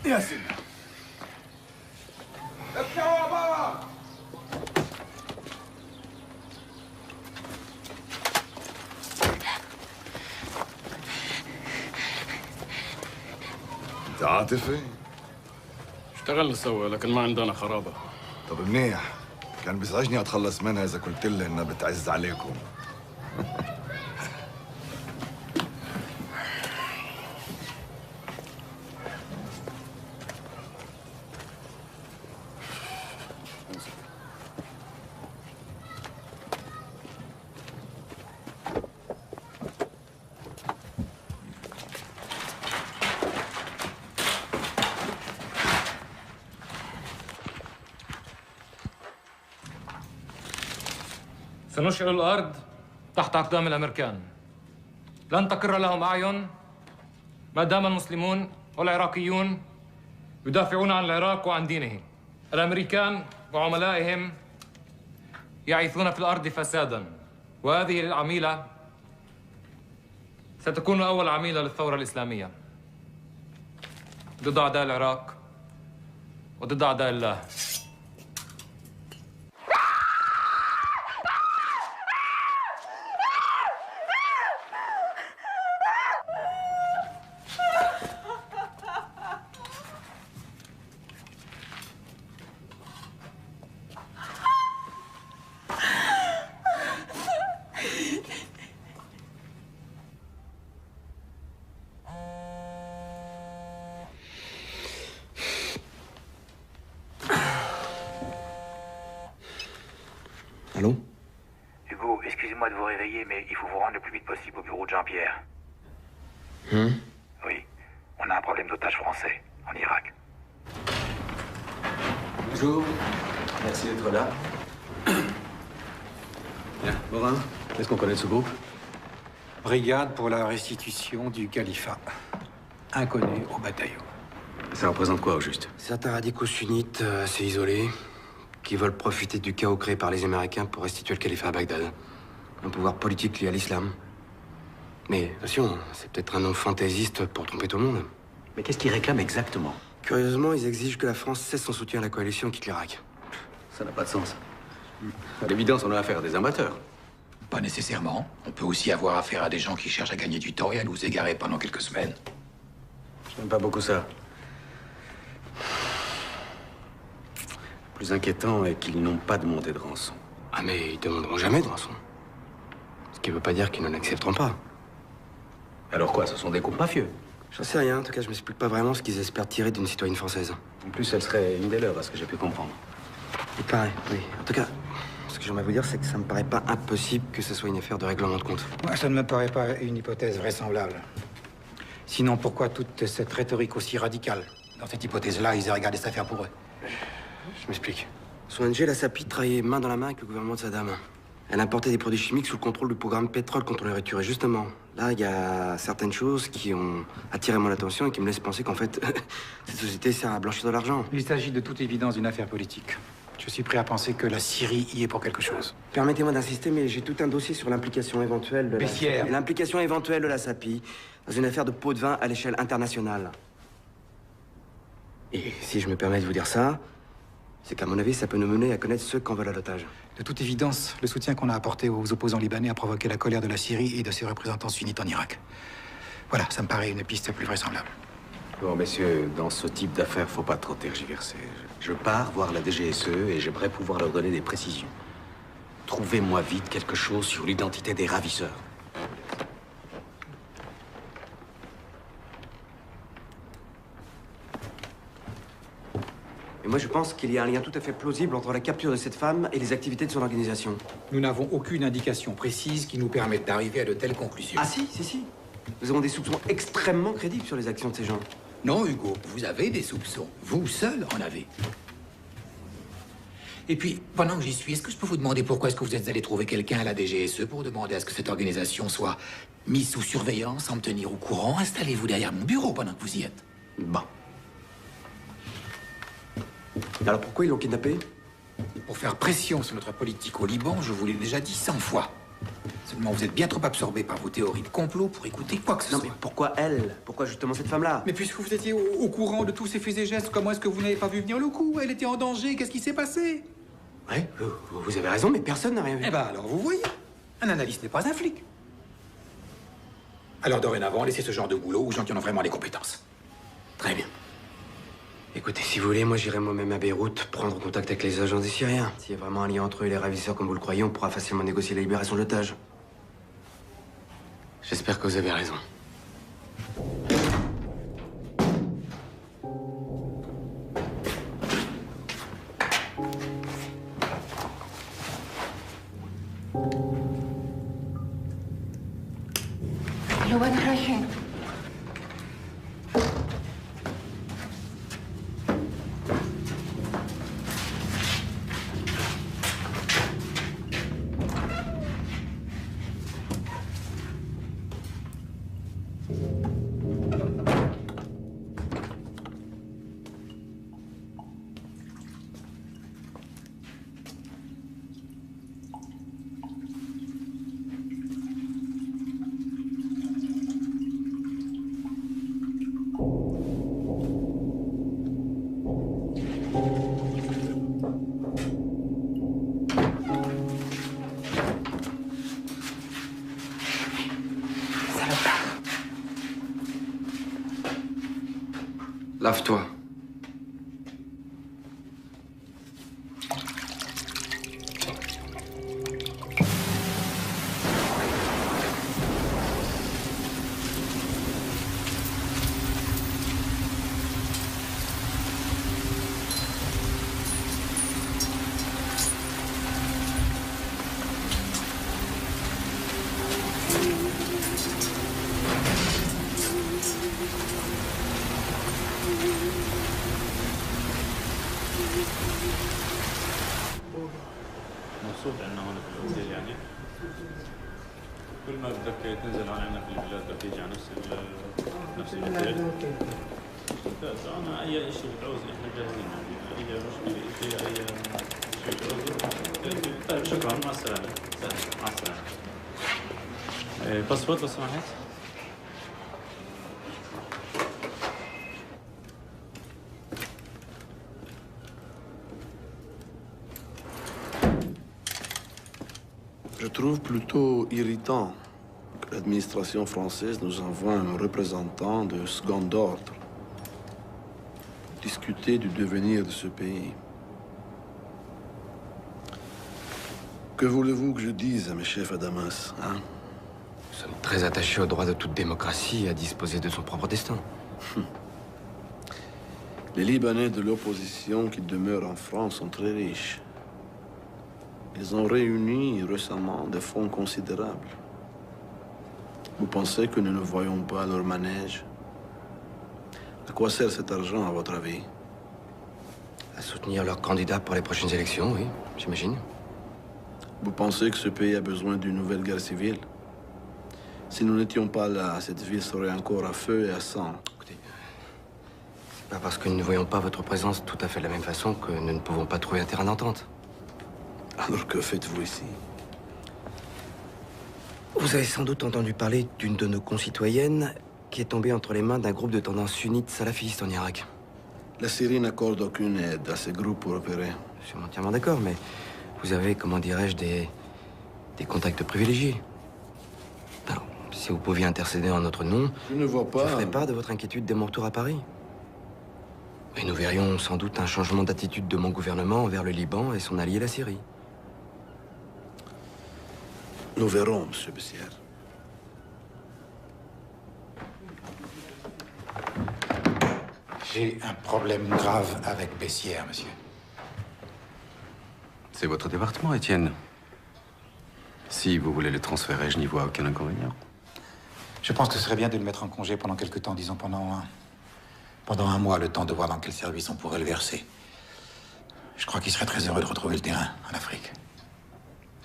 يا سيدي انت عاطفي؟ اشتغلنا سوا لكن ما عندنا خرابة. طب منيح، كان بيزعجني اتخلص منها اذا قلت لها انها بتعز عليكم. سنشعل الأرض تحت أقدام الأمريكان. لن تقر لهم أعين ما دام المسلمون والعراقيون يدافعون عن العراق وعن دينه. الأمريكان وعملائهم يعيثون في الأرض فسادا، وهذه العميلة ستكون أول عميلة للثورة الإسلامية ضد أعداء العراق وضد أعداء الله. Allô? Hugo, excusez-moi de vous réveiller, mais il faut vous rendre le plus vite possible au bureau de Jean-Pierre. Oui, on a un problème d'otages français en Irak. Bonjour, merci d'être là. Bien, Morin, Qu'est-ce qu'on connaît de ce groupe? Brigade pour la restitution du califat. Inconnu au bataillon. Ça représente quoi au juste? Certains radicaux sunnites assez isolés qui veulent profiter du chaos créé par les Américains pour restituer le califat à Bagdad. Un pouvoir politique lié à l'islam. Mais attention, c'est peut-être un nom fantaisiste pour tromper tout le monde. Mais qu'est-ce qu'ils réclament exactement? Curieusement, ils exigent que la France cesse son soutien à la coalition et quitte l'Irak. Ça n'a pas de sens. À l'évidence, on a affaire à des amateurs. Pas nécessairement. On peut aussi avoir affaire à des gens qui cherchent à gagner du temps et à nous égarer pendant quelques semaines. J'aime pas beaucoup ça. Le plus inquiétant est qu'ils n'ont pas demandé de rançon. Ah mais ils demanderont jamais de rançon. Ce qui veut pas dire qu'ils ne l'accepteront pas. Alors quoi, ce sont des groupes mafieux? J'en sais rien, en tout cas je m'explique pas vraiment ce qu'ils espèrent tirer d'une citoyenne française. En plus, elle serait une des leurs, à ce que j'ai pu comprendre. Il paraît, oui. En tout cas, ce que j'aimerais vous dire, c'est que ça me paraît pas impossible que ce soit une affaire de règlement de compte. Moi, ça ne me paraît pas une hypothèse vraisemblable. Sinon, pourquoi toute cette rhétorique aussi radicale? Dans cette hypothèse-là, ils aient regardé cette affaire pour eux. Je m'explique. Son ONG, la SAPI, travaillait main dans la main avec le gouvernement de Saddam. Elle importait des produits chimiques sous le contrôle du programme Pétrole contre le Rituel. Et justement, là, il y a certaines choses qui ont attiré mon attention et qui me laissent penser qu'en fait, cette société sert à blanchir de l'argent. Il s'agit de toute évidence d'une affaire politique. Je suis prêt à penser que la Syrie y est pour quelque chose. Permettez-moi d'insister, mais j'ai tout un dossier sur l'implication éventuelle de Bessières. l'implication éventuelle de la SAPI dans une affaire de pot de vin à l'échelle internationale. Et si je me permets de vous dire ça, c'est qu'à mon avis, ça peut nous mener à connaître ceux qu'en veulent à l'otage. De toute évidence, le soutien qu'on a apporté aux opposants libanais a provoqué la colère de la Syrie et de ses représentants sunnites en Irak. Voilà, ça me paraît une piste plus vraisemblable. Bon, messieurs, dans ce type d'affaires, faut pas trop tergiverser. Je pars voir la DGSE et j'aimerais pouvoir leur donner des précisions. Trouvez-moi vite quelque chose sur l'identité des ravisseurs. Et moi, je pense qu'il y a un lien tout à fait plausible entre la capture de cette femme et les activités de son organisation. Nous n'avons aucune indication précise qui nous permette d'arriver à de telles conclusions. Ah si. Nous avons des soupçons extrêmement crédibles sur les actions de ces gens. Non, Hugo, vous avez des soupçons. Vous seul en avez. Et puis, pendant que j'y suis, est-ce que je peux vous demander pourquoi est-ce que vous êtes allé trouver quelqu'un à la DGSE pour demander à ce que cette organisation soit mise sous surveillance, sans me tenir au courant? Installez-vous derrière mon bureau pendant que vous y êtes. Bon. Alors pourquoi ils l'ont kidnappé? Pour faire pression sur notre politique au Liban, je vous l'ai déjà dit 100 fois. Seulement, vous êtes bien trop absorbé par vos théories de complot pour écouter quoi que ce soit. Mais pourquoi elle? Pourquoi justement cette femme-là? Mais puisque vous étiez au courant de tous ces faits et gestes, comment est-ce que vous n'avez pas vu venir le coup? Elle était en danger, qu'est-ce qui s'est passé? Ouais, vous avez raison, mais personne n'a rien vu. Eh ben alors, vous voyez, un analyste n'est pas un flic. Alors dorénavant, laissez ce genre de boulot aux gens qui en ont vraiment les compétences. Très bien. Écoutez, si vous voulez, moi j'irai moi-même à Beyrouth prendre contact avec les agents des Syriens. S'il y a vraiment un lien entre eux et les ravisseurs comme vous le croyez, on pourra facilement négocier la libération de l'otage. J'espère que vous avez raison. لوين رايحين؟ Lave-toi. موصول عندنا هون في الاوتيل يعني كل ما بدك تنزل هون عندنا في البلاد بدك تيجي على نفس الاوتيل ممتاز انا اي شيء بتعوز احنا جاهزين يعني اي مشكله اي شيء بتعوزه طيب شكرا مع السلامه مع السلامه باسبور لو سمحت Je trouve plutôt irritant que l'administration française nous envoie un représentant de second ordre pour discuter du devenir de ce pays. Que voulez-vous que je dise à mes chefs à Damas, hein? Nous sommes très attachés au droit de toute démocratie à disposer de son propre destin. Les Libanais de l'opposition qui demeurent en France sont très riches. Ils ont réuni récemment des fonds considérables. Vous pensez que nous ne voyons pas leur manège? À quoi sert cet argent, à votre avis? À soutenir leurs candidats pour les prochaines élections, oui, j'imagine. Vous pensez que ce pays a besoin d'une nouvelle guerre civile? Si nous n'étions pas là, cette ville serait encore à feu et à sang. Écoutez, c'est pas parce que nous ne voyons pas votre présence tout à fait de la même façon que nous ne pouvons pas trouver un terrain d'entente. Alors que faites-vous ici? Vous avez sans doute entendu parler d'une de nos concitoyennes qui est tombée entre les mains d'un groupe de tendance sunnite salafiste en Irak. La Syrie n'accorde aucune aide à ces groupes pour opérer. Je suis entièrement d'accord, mais vous avez, comment dirais-je, des contacts privilégiés. Alors, si vous pouviez intercéder en notre nom, je ne vois pas. Je ferais part de votre inquiétude dès mon retour à Paris. Et nous verrions sans doute un changement d'attitude de mon gouvernement envers le Liban et son allié la Syrie. Nous verrons, Monsieur Bessières. J'ai un problème grave avec Bessières, monsieur. C'est votre département, Étienne. Si vous voulez le transférer, je n'y vois aucun inconvénient. Je pense que ce serait bien de le mettre en congé pendant quelque temps, disons pendant un mois, le temps de voir dans quel service on pourrait le verser. Je crois qu'il serait très heureux de retrouver le terrain en Afrique.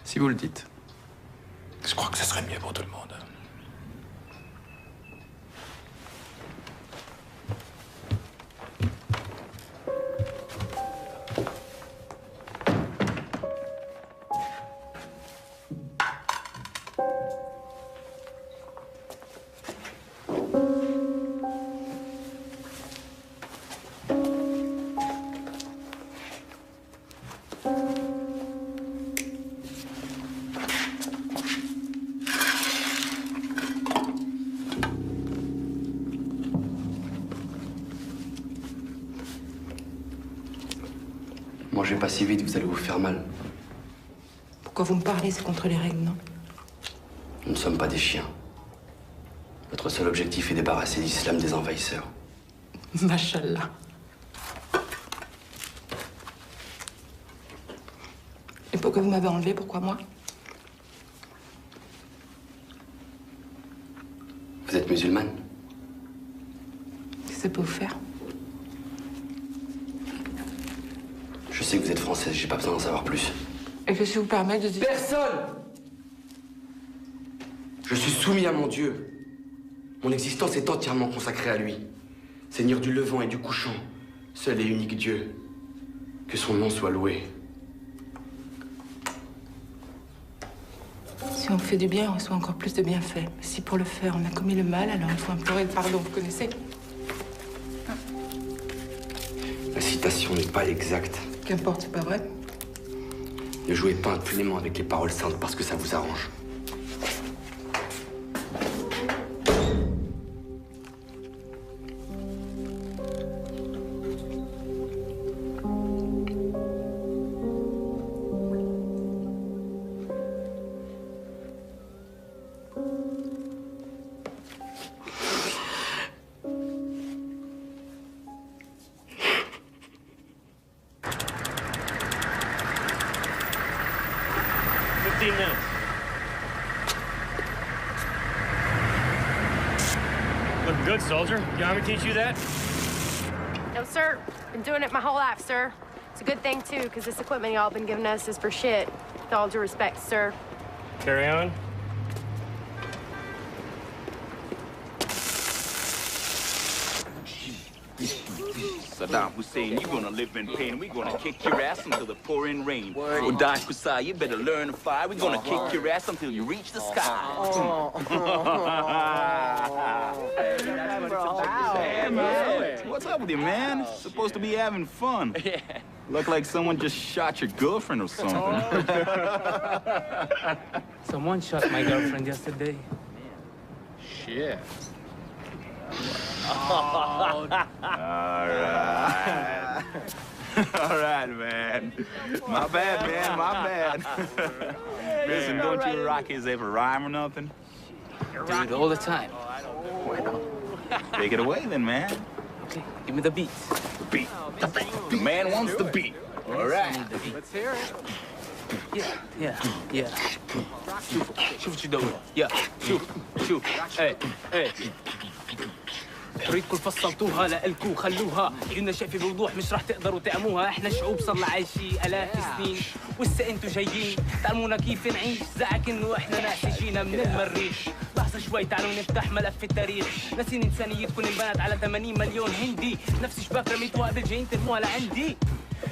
Si vous le dites. Je crois que ça serait mieux pour tout le monde. Mangez pas si vite, vous allez vous faire mal. Pourquoi vous me parlez? C'est contre les règles, non? Nous ne sommes pas des chiens. Notre seul objectif est débarrasser l'islam des envahisseurs. Machallah. Et pourquoi vous m'avez enlevé? Pourquoi moi? Vous êtes musulmane? Qu'est-ce que ça peut vous faire? Je sais que vous êtes française, j'ai pas besoin d'en savoir plus. Et qu'est-ce qui vous permet de dire... Personne! Je suis soumis à mon Dieu. Mon existence est entièrement consacrée à lui. Seigneur du levant et du couchant, seul et unique Dieu. Que son nom soit loué. Si on fait du bien, on reçoit encore plus de bienfaits. Si pour le faire, on a commis le mal, alors il faut implorer le pardon, vous connaissez? La citation n'est pas exacte. Qu'importe, c'est pas vrai? Ne jouez pas impunément avec les paroles saintes parce que ça vous arrange. Looking good, soldier. You want me to teach you that? No, sir. Been doing it my whole life, sir. It's a good thing, too, because this equipment y'all been giving us is for shit. With all due respect, sir. Carry on. Saddam Hussein, you're gonna live in pain. We're gonna kick your ass until the pouring rain. Well, Daesh Kusai, you better learn to fire. We're gonna kick your ass until you reach the sky. Hey, man. What's up with you, man? Supposed to be having fun. Look like someone just shot your girlfriend or something. Someone shot my girlfriend yesterday. Shit. All right. All right, man. My bad, man. My bad. Listen, don't you Rockies ever rhyme or nothing? Dude, all the time. Well, take it away then, man. Okay, give me the beat. The beat. The beat. The man wants the beat. All right. Let's hear it. Yeah. Shoot what you doing. Yeah, shoot. Hey. حريتكم فصلتوها لإلكوا خلوها قلنا شايفة بوضوح مش رح تقدروا تعموها. احنا شعوب صرنا عايشين آلاف السنين وهسه انتوا جايين تعلمونا كيف نعيش. زعك انه احنا ناس جينا من المريخ. لحظة شوي تعالوا نفتح ملف التاريخ. ناسين انسانيتكم انبنت على 80 مليون هندي. نفس شباك رميتوها قبل جايين ترموها لعندي.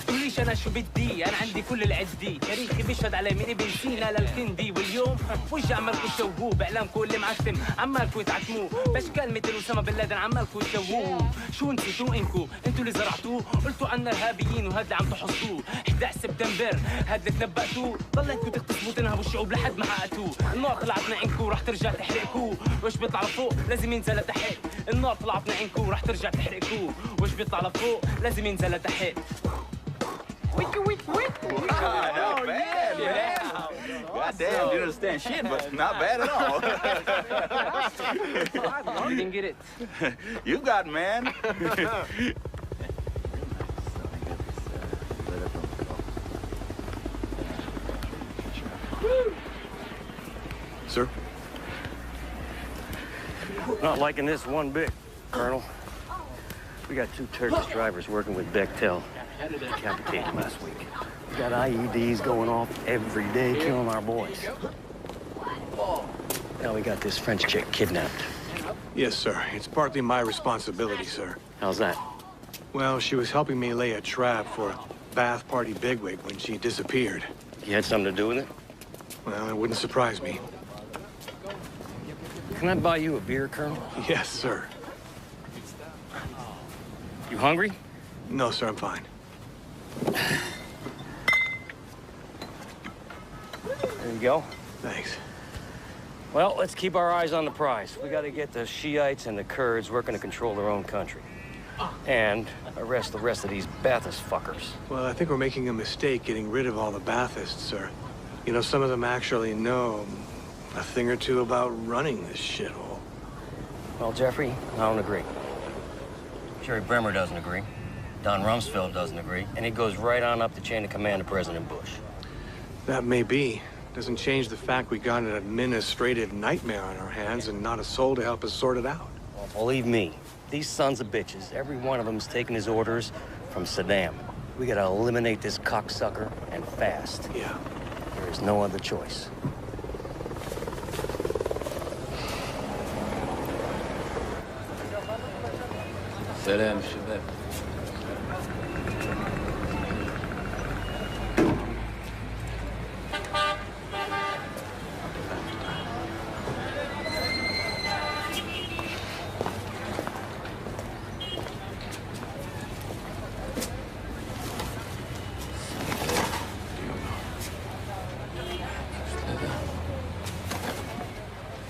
تقوليش انا شو بدي انا عندي كل العدي. تاريخي بيشهد علي من ابن سينا للكندي. واليوم وجه عمالكم تشوهوه باعلامكم اللي معتم عمالكم تعتموه باشكال مثل اسامه بن لادن عمالكم تشوهوه. شو نسيتوا انتوا اللي زرعتوه قلتوا عنا ارهابيين وهذا اللي عم تحصدوه. 11 سبتمبر هذا اللي تنبأتوه ضليتكم تغتصبوا تنهبوا الشعوب لحد ما حققتوه. النار طلعت من عينكم رح ترجع تحرقكوه. وش بيطلع لفوق لازم ينزل لتحت. النار طلعت من عينكم رح ترجع تحرقكوه. وش بيطلع لفوق لازم ينزل لتحت. Not bad, man. God damn, you didn't understand shit, but not bad at all. You didn't get it. You got, man. Sir? Not liking this one bit, Colonel. We got 2 Turkish drivers working with Bechtel. Decapitated last week. We got IEDs going off every day, killing our boys. Now we got this French chick kidnapped. Yes, sir. It's partly my responsibility, sir. How's that? Well, she was helping me lay a trap for a Bath Party bigwig when she disappeared. You had something to do with it? Well, it wouldn't surprise me. Can I buy you a beer, Colonel? Yes, sir. You hungry? No, sir, I'm fine. There you go. Thanks. Well, let's keep our eyes on the prize. We got to get the Shiites and the Kurds working to control their own country. And arrest the rest of these Ba'athist fuckers. Well, I think we're making a mistake getting rid of all the Baathists, sir. You know, some of them actually know a thing or two about running this shithole. Well, Jeffrey, I don't agree. Jerry Bremer doesn't agree. Don Rumsfeld doesn't agree. And it goes right on up the chain of command to President Bush. That may be. Doesn't change the fact we got an administrative nightmare on our hands and not a soul to help us sort it out. Well, believe me, these sons of bitches, every one of them is taking his orders from Saddam. We gotta eliminate this cocksucker and fast. Yeah. There is no other choice. سلام شباب.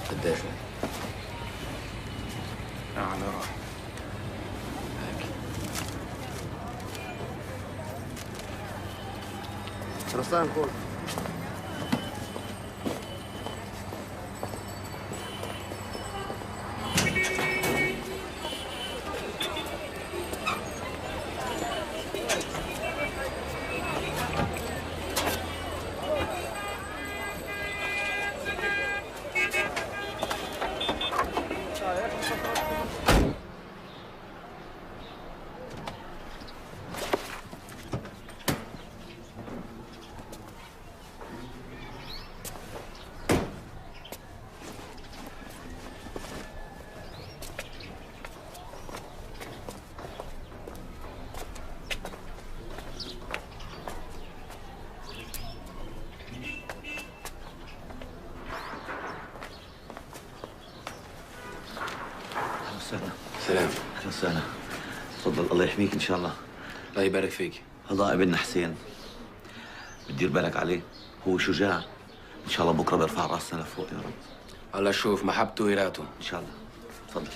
قديش؟ على راحتك. رسام خذ. سلام. اهلا وسهلا. تفضل الله يحميك ان شاء الله. الله يبارك فيك. هذا ابننا حسين. بتدير بالك عليه، هو شجاع. ان شاء الله بكره بيرفع راسنا لفوق يا رب. الله يشوف محبته ويراته. ان شاء الله. تفضل.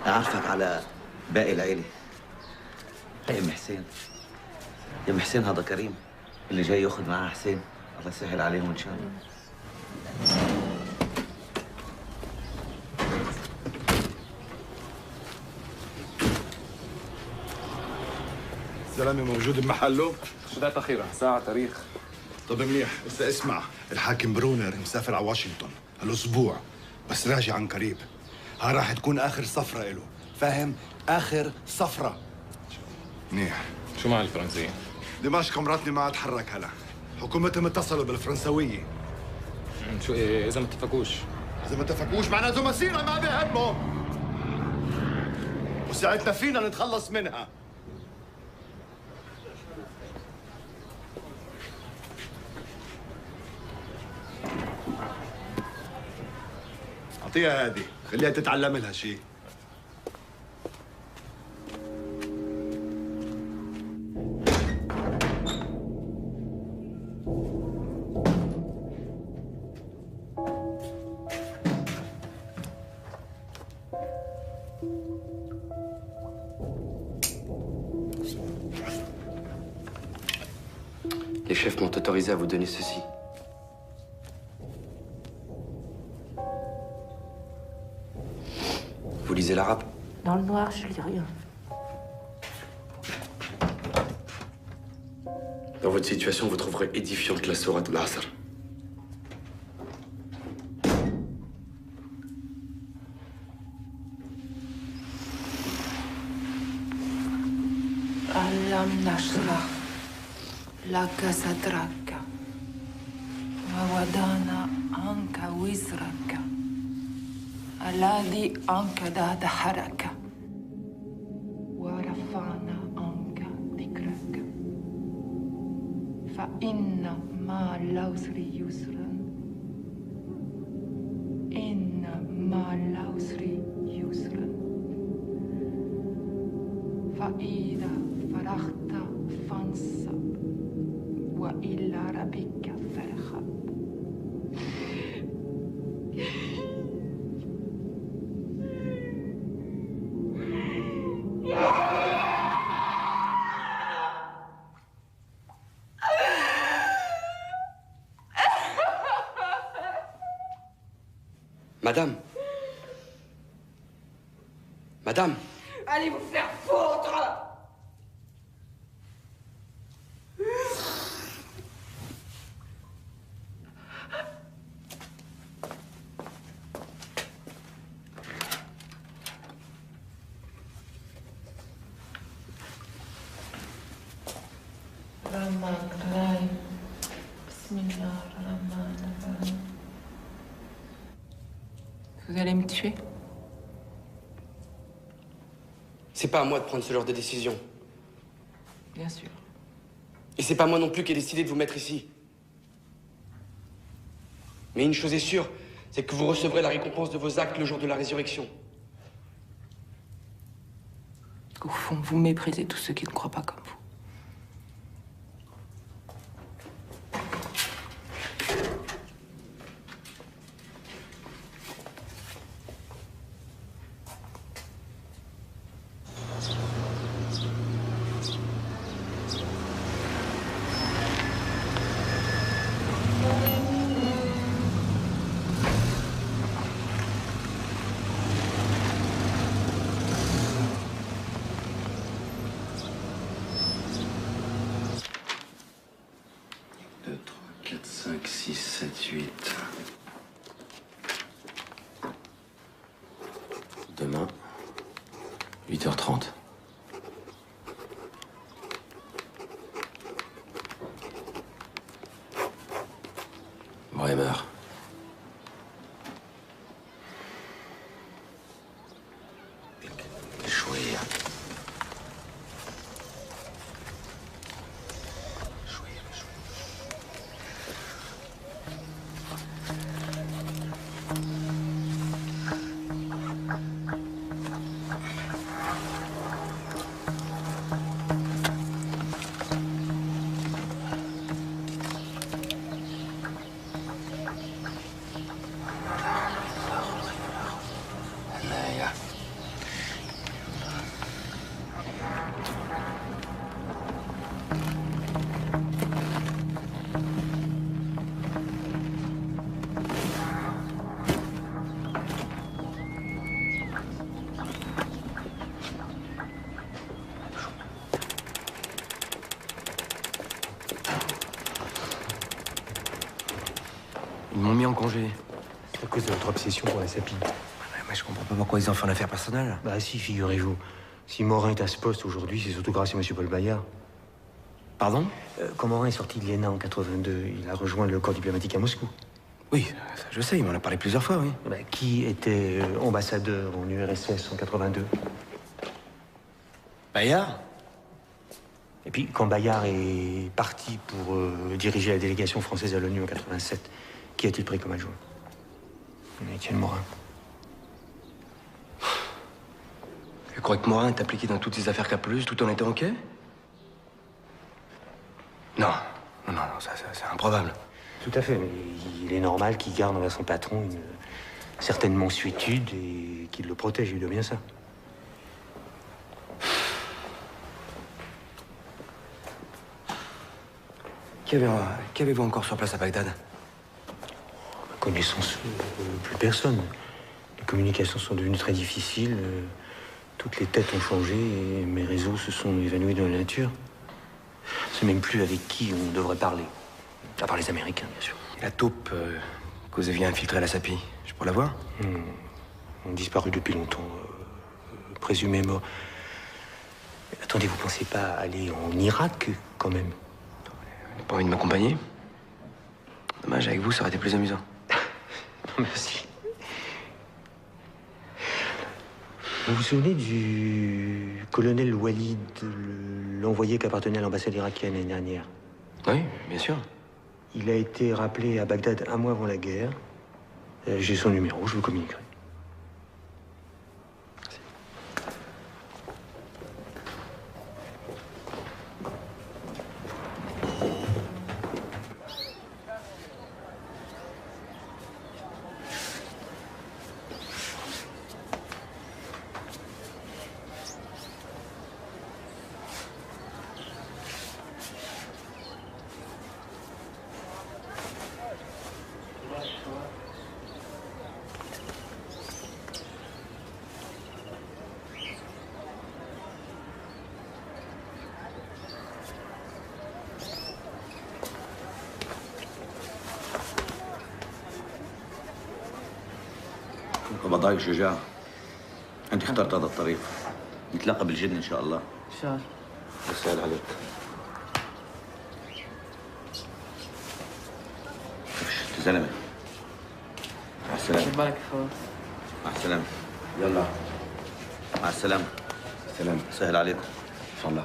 أعرفك على باقي العيلة. هي أم حسين. يا أم حسين هذا كريم اللي جاي ياخذ معاه حسين. الله يسهل عليهم إن شاء الله. زلمه موجود بمحله؟ شدات أخيرة، ساعة تاريخ. طب منيح، إذا اسمع، الحاكم برونر مسافر على واشنطن هالأسبوع، بس راجع عن قريب. ها راح تكون آخر صفرة إله، فاهم؟ آخر صفرة. منيح. شو مع الفرنسيين؟ دمشق مراتني ما اتحرك هلا. حكومتهم اتصلوا بالفرنسوية. شو إذا ما اتفقوش؟ إذا ما اتفقوش معناته مسيرة ما بيهمهم. وساعتنا فينا نتخلص منها. أعطيها هذه، خليها تتعلم لها شيء. Les chefs m'ont autorisé à vous donner ceci. Vous lisez l'arabe? Dans le noir, je lis rien. Dans votre situation, vous trouverez édifiante la sourate al-Asr. Alam nashrah laka sadraka wa wadana anka wizraka alladhi ankada daharaka wa rafa'na anka dhikraka fa inna ma al-usri yusran inna ma al-usri yusran fa idha فرغت فانصب وإلى ربك فارغب. Madame. Madame. Allez vous faire foutre! Vous allez me tuer? C'est pas à moi de prendre ce genre de décision. Bien sûr. Et c'est pas moi non plus qui ai décidé de vous mettre ici. Mais une chose est sûre, c'est que vous recevrez la récompense de vos actes le jour de la résurrection. Au fond, vous méprisez tous ceux qui ne croient pas comme vous. Demain, 8h30. Bremer. شوية. Ils m'ont mis en congé. C'est à cause de votre obsession pour la sapine. Mais je comprends pas pourquoi ils en font une affaire personnelle. Bah si, figurez-vous. Si Morin est à ce poste aujourd'hui, c'est surtout grâce à M. Paul Bayard. Pardon? Quand Morin est sorti de l'ENA en 82, il a rejoint le corps diplomatique à Moscou. Oui, ça, je sais, il m'en a parlé plusieurs fois, oui. Bah, qui était ambassadeur en URSS en 82? Bayard? Et puis, quand Bayard est parti pour diriger la délégation française à l'ONU en 87, qui a-t-il pris comme adjoint? Étienne Morin. Tu crois que Morin est impliqué dans toutes ces affaires capeleuses tout en étant OK? Non, ça, c'est improbable. Tout à fait, mais il est normal qu'il garde envers son patron une certaine mansuétude et qu'il le protège, il doit bien ça. Qu'avez-vous encore sur place à Bagdad? À ma connaissance, plus personne. Les communications sont devenues très difficiles. Toutes les têtes ont changé et mes réseaux se sont évanouis dans la nature. Je ne sais même plus avec qui on devrait parler. À part les Américains, bien sûr. Et la taupe que vous aviez infiltrée à la SAPI, je peux la voir? On a disparu depuis longtemps. Présumé mort. Attendez, vous pensez pas aller en Irak, quand même? Vous n'avez pas envie de m'accompagner? Dommage, avec vous, ça aurait été plus amusant. Non, merci. Vous vous souvenez du colonel Walid, l'envoyé qui appartenait à l'ambassade irakienne l'année dernière? Oui, bien sûr. Il a été rappelé à Bagdad un mois avant la guerre. J'ai son numéro, je vous communiquerai. بضايق شجاع انت اخترت هذا الطريق نتلاقى بالجنة ان شاء الله ان شاء الله يسهل عليك انت زلمه مع السلامه بالك خلاص مع السلامه يلا مع السلامه سلام سهل عليكم ان شاء الله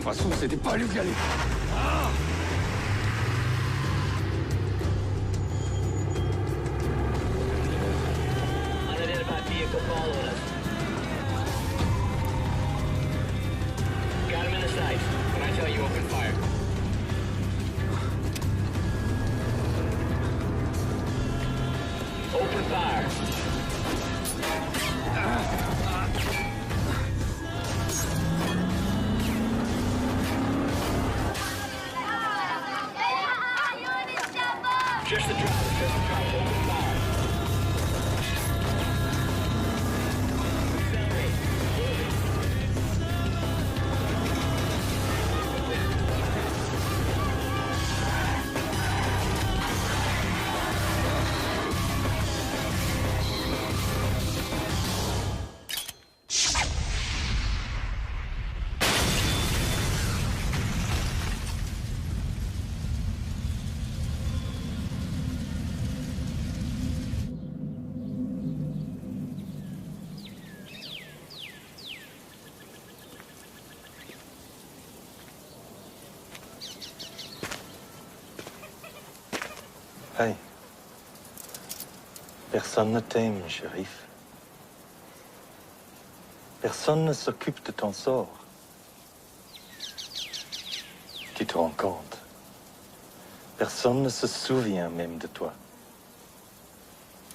De toute façon, c'était pas lui qui allait. vehicle following us. Got him in the sights. When I tell you, open fire. Open fire. Just the driver, open fire. Hey. Personne ne t'aime, shérif. Personne ne s'occupe de ton sort. Tu te rends compte? Personne ne se souvient même de toi.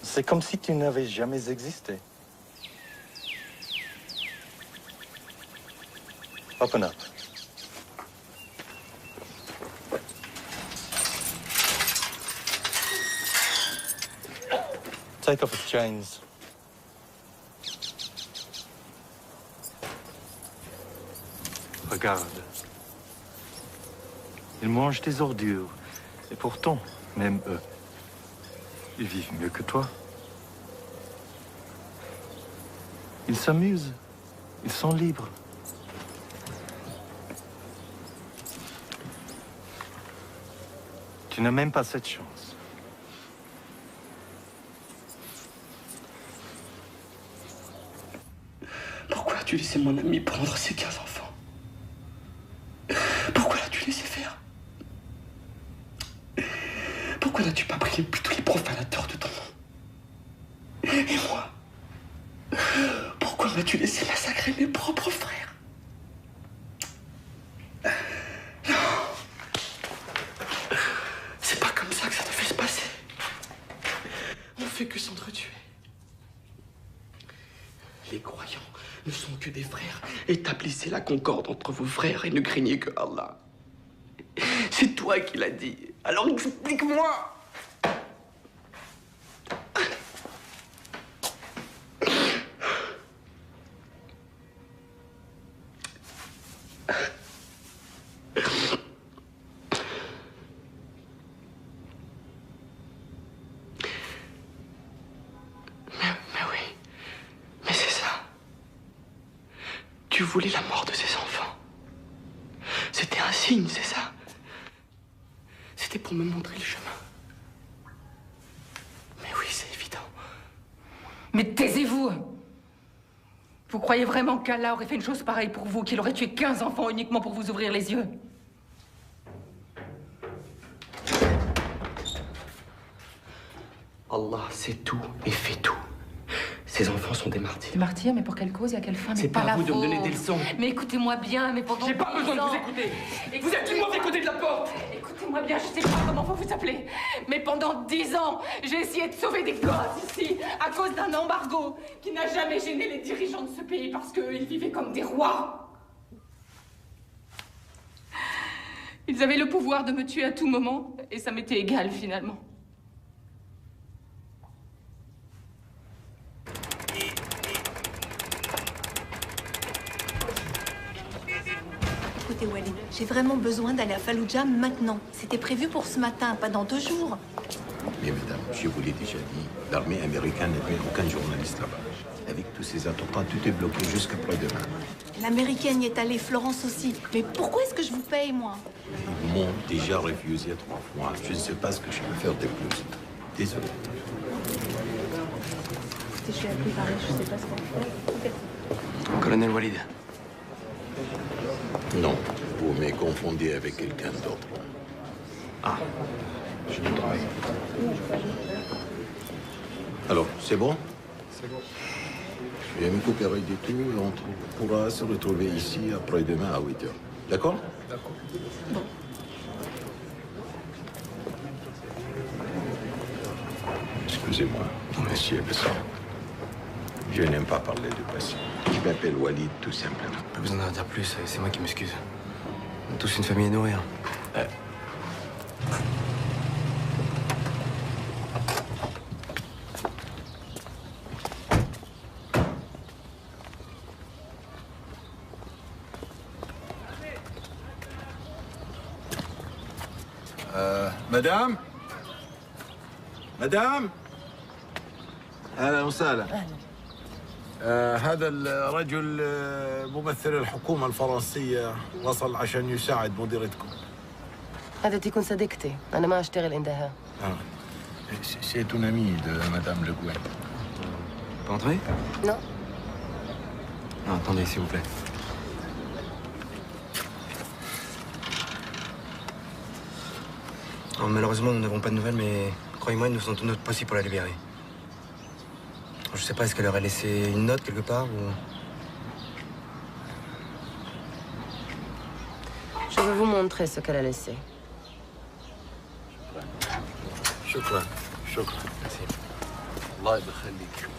C'est comme si tu n'avais jamais existé. Open up. Take off his chains. Regarde. Ils mangent des ordures. Et pourtant, même eux, ils vivent mieux que toi. Ils s'amusent. Ils sont libres. Tu n'as même pas cette chance. Pourquoi as-tu laissé mon ami prendre ses 15 enfants? Pourquoi l'as-tu laissé faire? Pourquoi n'as-tu pas pris tous les profanateurs de ton nom? Et moi? Pourquoi m'as-tu laissé massacrer mes propres frères? Non! C'est pas comme ça que ça devait se passer. On fait que s'entretuer. Les croyants ne sont que des frères. Établissez la concorde entre vos frères et ne craignez que Allah. C'est toi qui l'as dit. Alors explique-moi. Tu voulais la mort de ses enfants. C'était un signe, c'est ça? C'était pour me montrer le chemin. Mais oui, c'est évident. Mais taisez-vous! Vous croyez vraiment qu'Allah aurait fait une chose pareille pour vous, qu'il aurait tué 15 enfants uniquement pour vous ouvrir les yeux? Allah sait tout et fait tout. Ces enfants sont des martyrs. Des martyrs, mais pour quelle cause et à quelle fin? C'est pas à vous de me donner des leçons. Mais écoutez-moi bien, mais pendant... J'ai pas besoin de vous écouter. Vous êtes du mauvais côté de la porte. Écoutez-moi bien, je sais pas comment vous vous appelez, mais pendant 10 ans, j'ai essayé de sauver des gosses ici, à cause d'un embargo qui n'a jamais gêné les dirigeants de ce pays parce qu'ils vivaient comme des rois. Ils avaient le pouvoir de me tuer à tout moment, et ça m'était égal finalement. Écoutez, Walid, j'ai vraiment besoin d'aller à Fallujah maintenant. C'était prévu pour ce matin, pas dans 2 jours. Mais madame, je vous l'ai déjà dit, l'armée américaine n'admet aucun journaliste là-bas. Avec tous ces attentats, tout est bloqué jusqu'après-demain. L'américaine y est allée, Florence aussi. Mais pourquoi est-ce que je vous paye, moi? Ils m'ont déjà refusé 3 fois. Je ne sais pas ce que je peux faire de plus. Désolé. Écoutez, je suis appelée par je sais pas ce qu'on fait. Ok. Colonel Walid. Non, vous me confondez avec quelqu'un d'autre. Ah, je me trompe. Alors, c'est bon? C'est bon. Je vais me coopérer du tout et on pourra se retrouver ici après-demain à 8h. D'accord? D'accord. Bon. Excusez-moi, monsieur Besson. Je n'aime pas parler de passé. Je m'appelle Walid, tout simplement. Pas besoin d'en dire plus, c'est moi qui m'excuse. On est tous une famille à nourrir. Madame? Madame؟ أهلا وسهلا. هذا الرجل ممثل الحكومة الفرنسية وصل عشان يساعد مديرتكم. هذا تكون صديقتي، أنا ما أشتغل عندها. C'est une amie de Madame Le Gouin. Pas entrer? Non. Non, attendez, s'il vous plaît. Oh, malheureusement, nous n'avons pas de nouvelles, mais croyez-moi, nous faisons tout notre possible pour la libérer. Je sais pas, est-ce qu'elle aurait laissé une note quelque part ou... Je vais vous montrer ce qu'elle a laissé. شكرا شكرا. Merci. الله يخليك.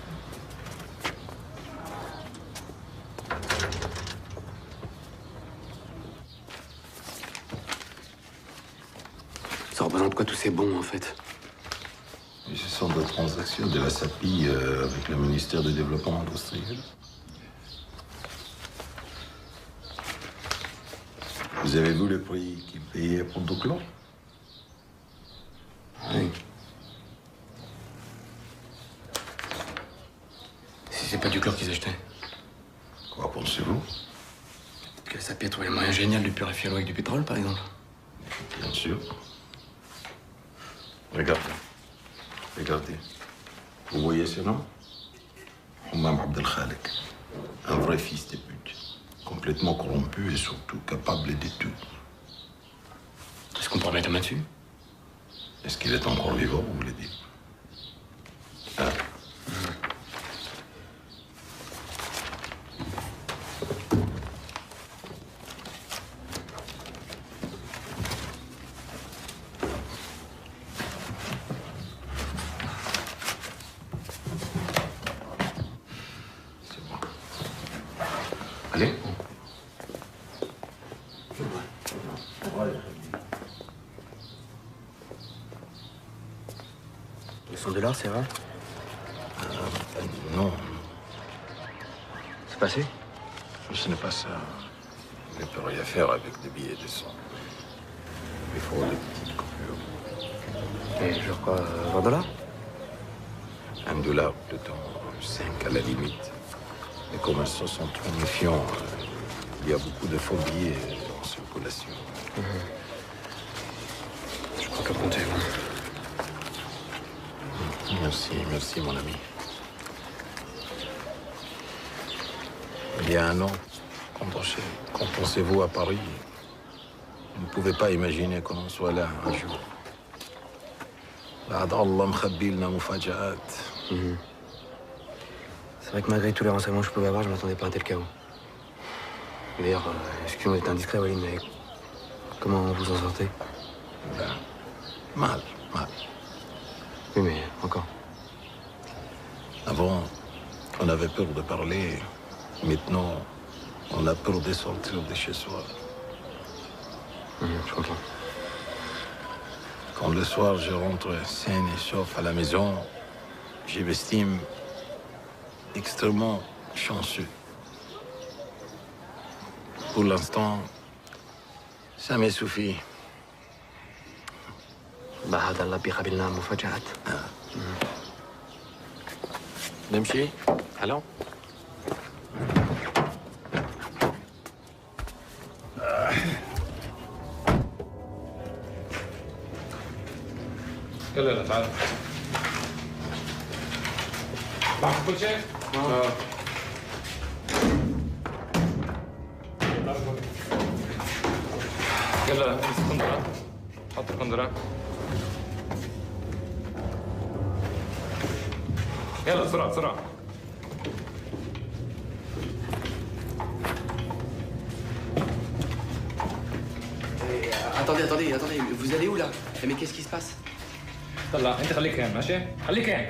Ça représente quoi tous ces bons, en fait? Ce sont des transactions de la SAPI avec le ministère du Développement industriel. Vous avez vu le prix qu'ils payaient pour Duclos? Oui. Si c'est pas du chlore qu'ils achetaient. Quoi pensez-vous? Que la SAPI a trouvé le moyen génial de purifier l'eau avec du pétrole, par exemple. Bien sûr. Regardez. Regardez. Vous voyez ce nom? Hammam Abdel Khalek. Un vrai fils de pute. Complètement corrompu et surtout capable de tout. Est-ce qu'on peut mettre la main dessus? Est-ce qu'il est encore vivant, vous voulez dire? Hein? Allez. $100, c'est vrai? Non. C'est passé? Ce n'est pas ça. On ne peut rien faire avec des billets de 100. Il faut des petites coupures. Et genre quoi, $20? $1, plutôt 5 à la limite. Les commerçants sont trop méfiants. Il y a beaucoup de faux billets en circulation. Je crois qu'à compter. Merci, merci mon ami. Il y a un an, quand pensez-vous à Paris, vous ne pouvez pas imaginer qu'on en soit là un jour. بعد الله مخبي لنا مفاجآت. C'est vrai que malgré tous les renseignements que je pouvais avoir, je ne m'attendais pas à un tel chaos. D'ailleurs, excusez-moi d'être indiscret, Walid, mais comment vous en sortez? Ben, mal. Oui, mais encore. Avant, on avait peur de parler. Maintenant, on a peur de sortir de chez soi. Je comprends. Quand le soir, je rentre sain et sauf à la maison, je m'estime extrêmement chanceux. Pour l'instant, ça me suffit. بعد الله بيقابلنا مفاجآت. نمشي؟ Allons. يلا تعال. معك كل شيء؟ يلا امسك القندرة. حط القندرة. يلا بسرعة بسرعة. Attendez, vous allez où là? Mais qu'est-ce qui se passe? طلع انت خليك هين ماشي؟ خليك هين.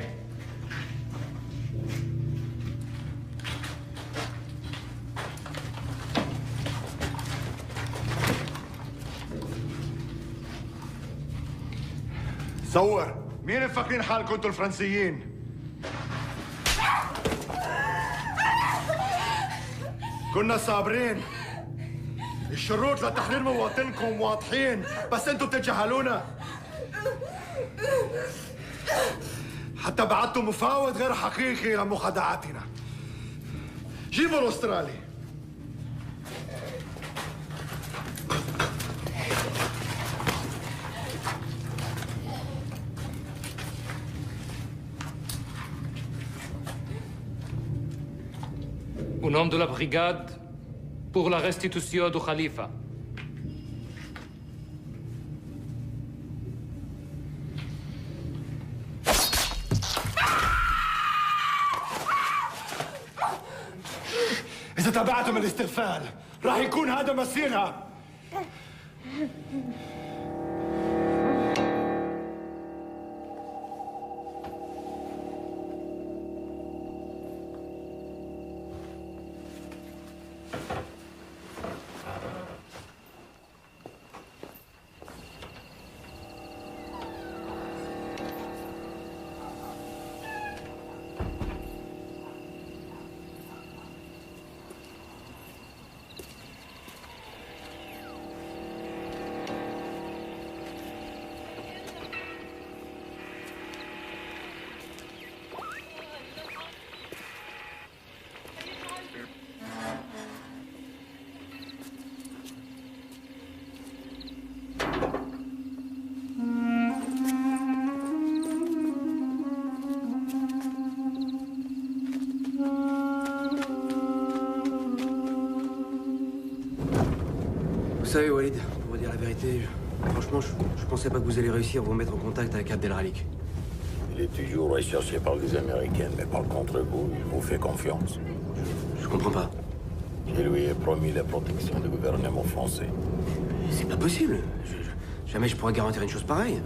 صور مين مفكرين حالكم انتوا الفرنسيين؟ كنا صابرين. الشروط لتحرير مواطنكم واضحين، بس انتوا بتتجاهلونا. حتى بعتوا مفاوض غير حقيقي لمخادعاتنا. جيبوا الاسترالي. Au nom de la brigade, pour la restitution du Khalifa. إذا تبعتم الاستغفال راح يكون هذا مصيرها. Vous savez, Walid, pour vous dire la vérité, franchement, je pensais pas que vous allez réussir à vous mettre en contact avec Abdelralik. Il est toujours recherché par les Américains, mais par contre vous, il vous fait confiance. Je comprends pas. Je lui ai promis la protection du gouvernement français. C'est pas possible. Jamais je pourrais garantir une chose pareille.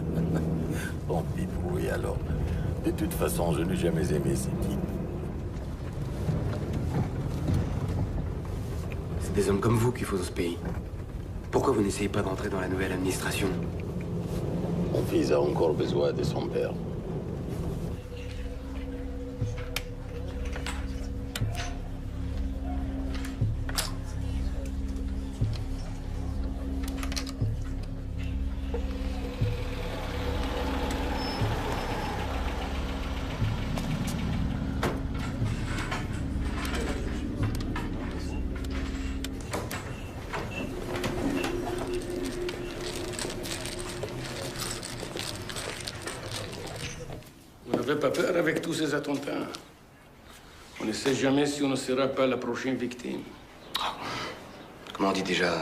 Tant pis pour lui alors. De toute façon, je n'ai jamais aimé ces types. C'est des hommes comme vous qu'il faut dans ce pays. Pourquoi vous n'essayez pas d'entrer dans la nouvelle administration? Mon fils a encore besoin de son père. Vous n'avez pas peur avec tous ces attentats? On ne sait jamais si on ne sera pas la prochaine victime. Comment on dit déjà?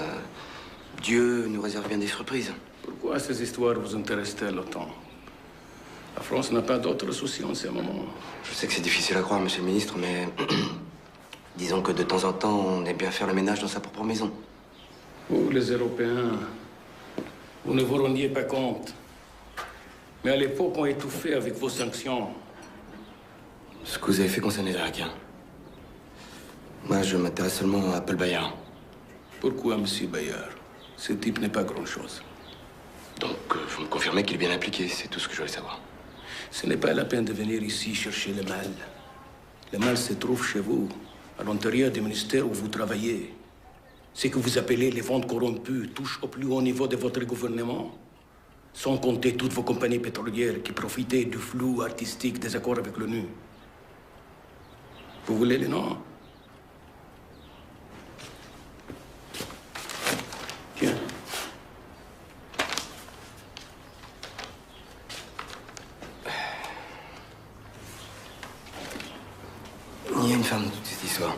Dieu nous réserve bien des surprises. Pourquoi ces histoires vous intéressent-elles autant? La France n'a pas d'autres soucis en ce moment. Je sais que c'est difficile à croire, monsieur le ministre, mais disons que de temps en temps, on aime bien faire le ménage dans sa propre maison. Vous, les Européens, vous ne vous rendiez pas compte. Mais à l'époque, on étouffait avec vos sanctions. Ce que vous avez fait concerne les Irakiens. Moi, je m'intéresse seulement à Paul Bayard. Pourquoi, monsieur Bayard? Ce type n'est pas grand-chose. Donc, vous me confirmez qu'il est bien impliqué, c'est tout ce que je voulais savoir. Ce n'est pas la peine de venir ici chercher le mal. Le mal se trouve chez vous, à l'intérieur du ministère où vous travaillez. Ce que vous appelez les ventes corrompues touche au plus haut niveau de votre gouvernement. Sans compter toutes vos compagnies pétrolières qui profitaient du flou artistique des accords avec l'ONU. Vous voulez les noms? Tiens. Il y a une femme dans toute cette histoire.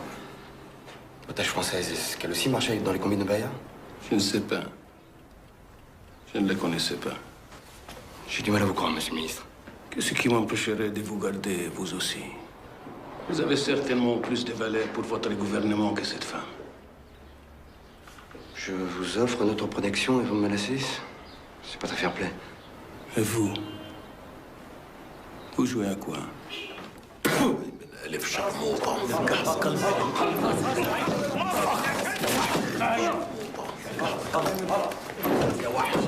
Otage française, est-ce qu'elle aussi marchait dans les combines de Bayard? Je ne sais pas. Je ne la connaissais pas. J'ai du mal à vous croire, monsieur le ministre. Qu'est-ce qui m'empêcherait de vous garder, vous aussi? Vous avez certainement plus de valeur pour votre gouvernement que cette femme. Je Je vous offre notre protection et vous me menacez? C'est pas très fair-play. Et vous? Vous jouez à quoi? ألف شرموطة يا وحش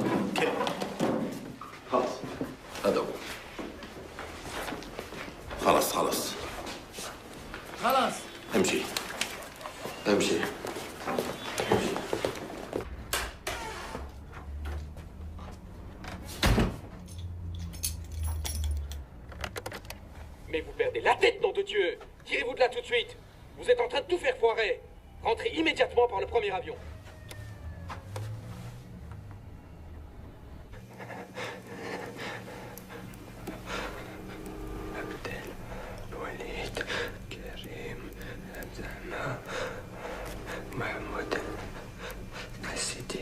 خلاص هذا هو خلاص خلاص خلاص امشي امشي Mais vous perdez la tête, nom de Dieu! Tirez-vous de là tout de suite! Vous êtes en train de tout faire foirer! Rentrez immédiatement par le premier avion! Walid, Karim, Abdallah, Mahmoud, Sidi.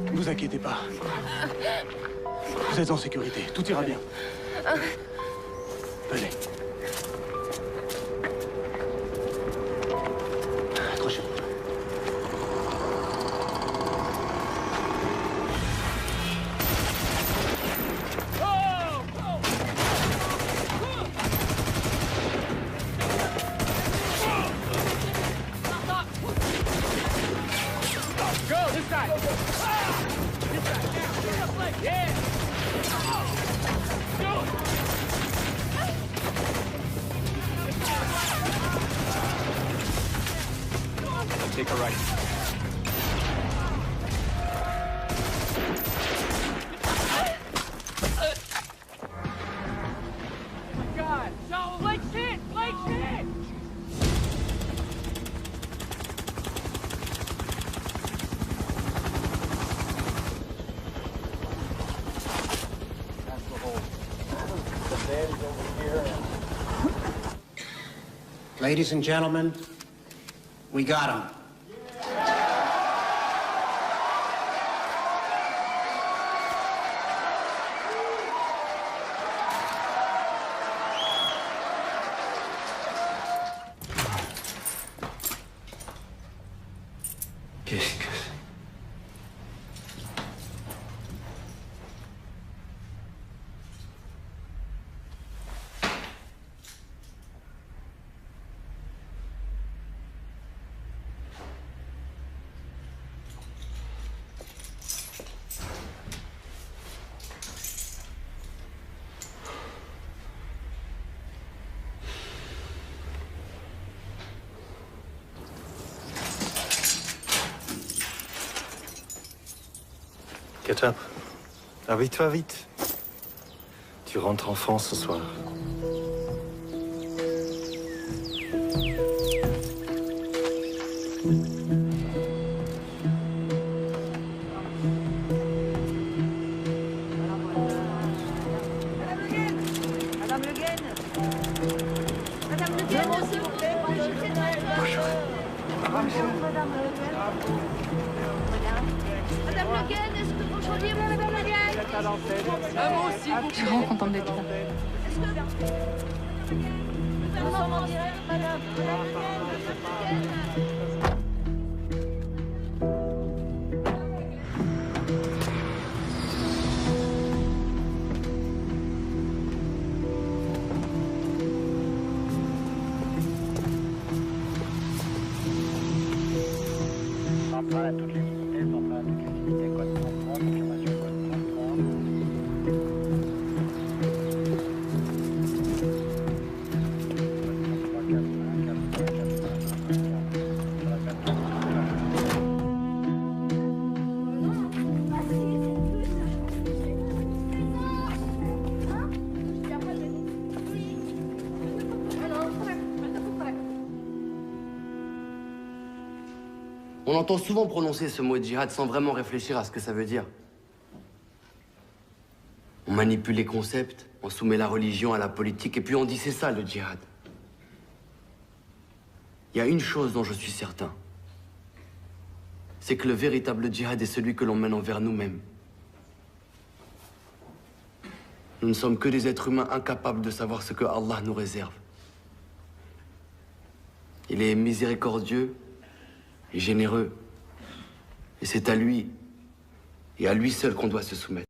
Ne vous inquiétez pas. Vous êtes en sécurité. Tout ira bien. Venez. Accrochez-vous. Go, this side! This side, now! Yeah! Take a right. God! No! Blake shit! Blake shit! Ladies and gentlemen, we got him. Qu'est-ce que c'est? Ketchup, habille-toi vite. Tu rentres en France ce soir. Madame Le Guen! Madame Le Guen, s'il vous plaît, bonjour. Madame Le Guen. Madame Le Guen, est-ce que vous changez Madame Le Guen? Un mot, s'il vous plaît. Je suis vraiment contente d'être là. Nous sommes en direct, Madame Le Guen. toutes les unités, temps plein à toutes les unités, code 33, confirmation code 33. On entend souvent prononcer ce mot djihad sans vraiment réfléchir à ce que ça veut dire. On manipule les concepts, on soumet la religion à la politique, et puis on dit c'est ça le djihad. Il y a une chose dont je suis certain. C'est que le véritable djihad est celui que l'on mène envers nous-mêmes. Nous ne sommes que des êtres humains incapables de savoir ce que Allah nous réserve. Il est miséricordieux et généreux. Et c'est à lui, et à lui seul qu'on doit se soumettre.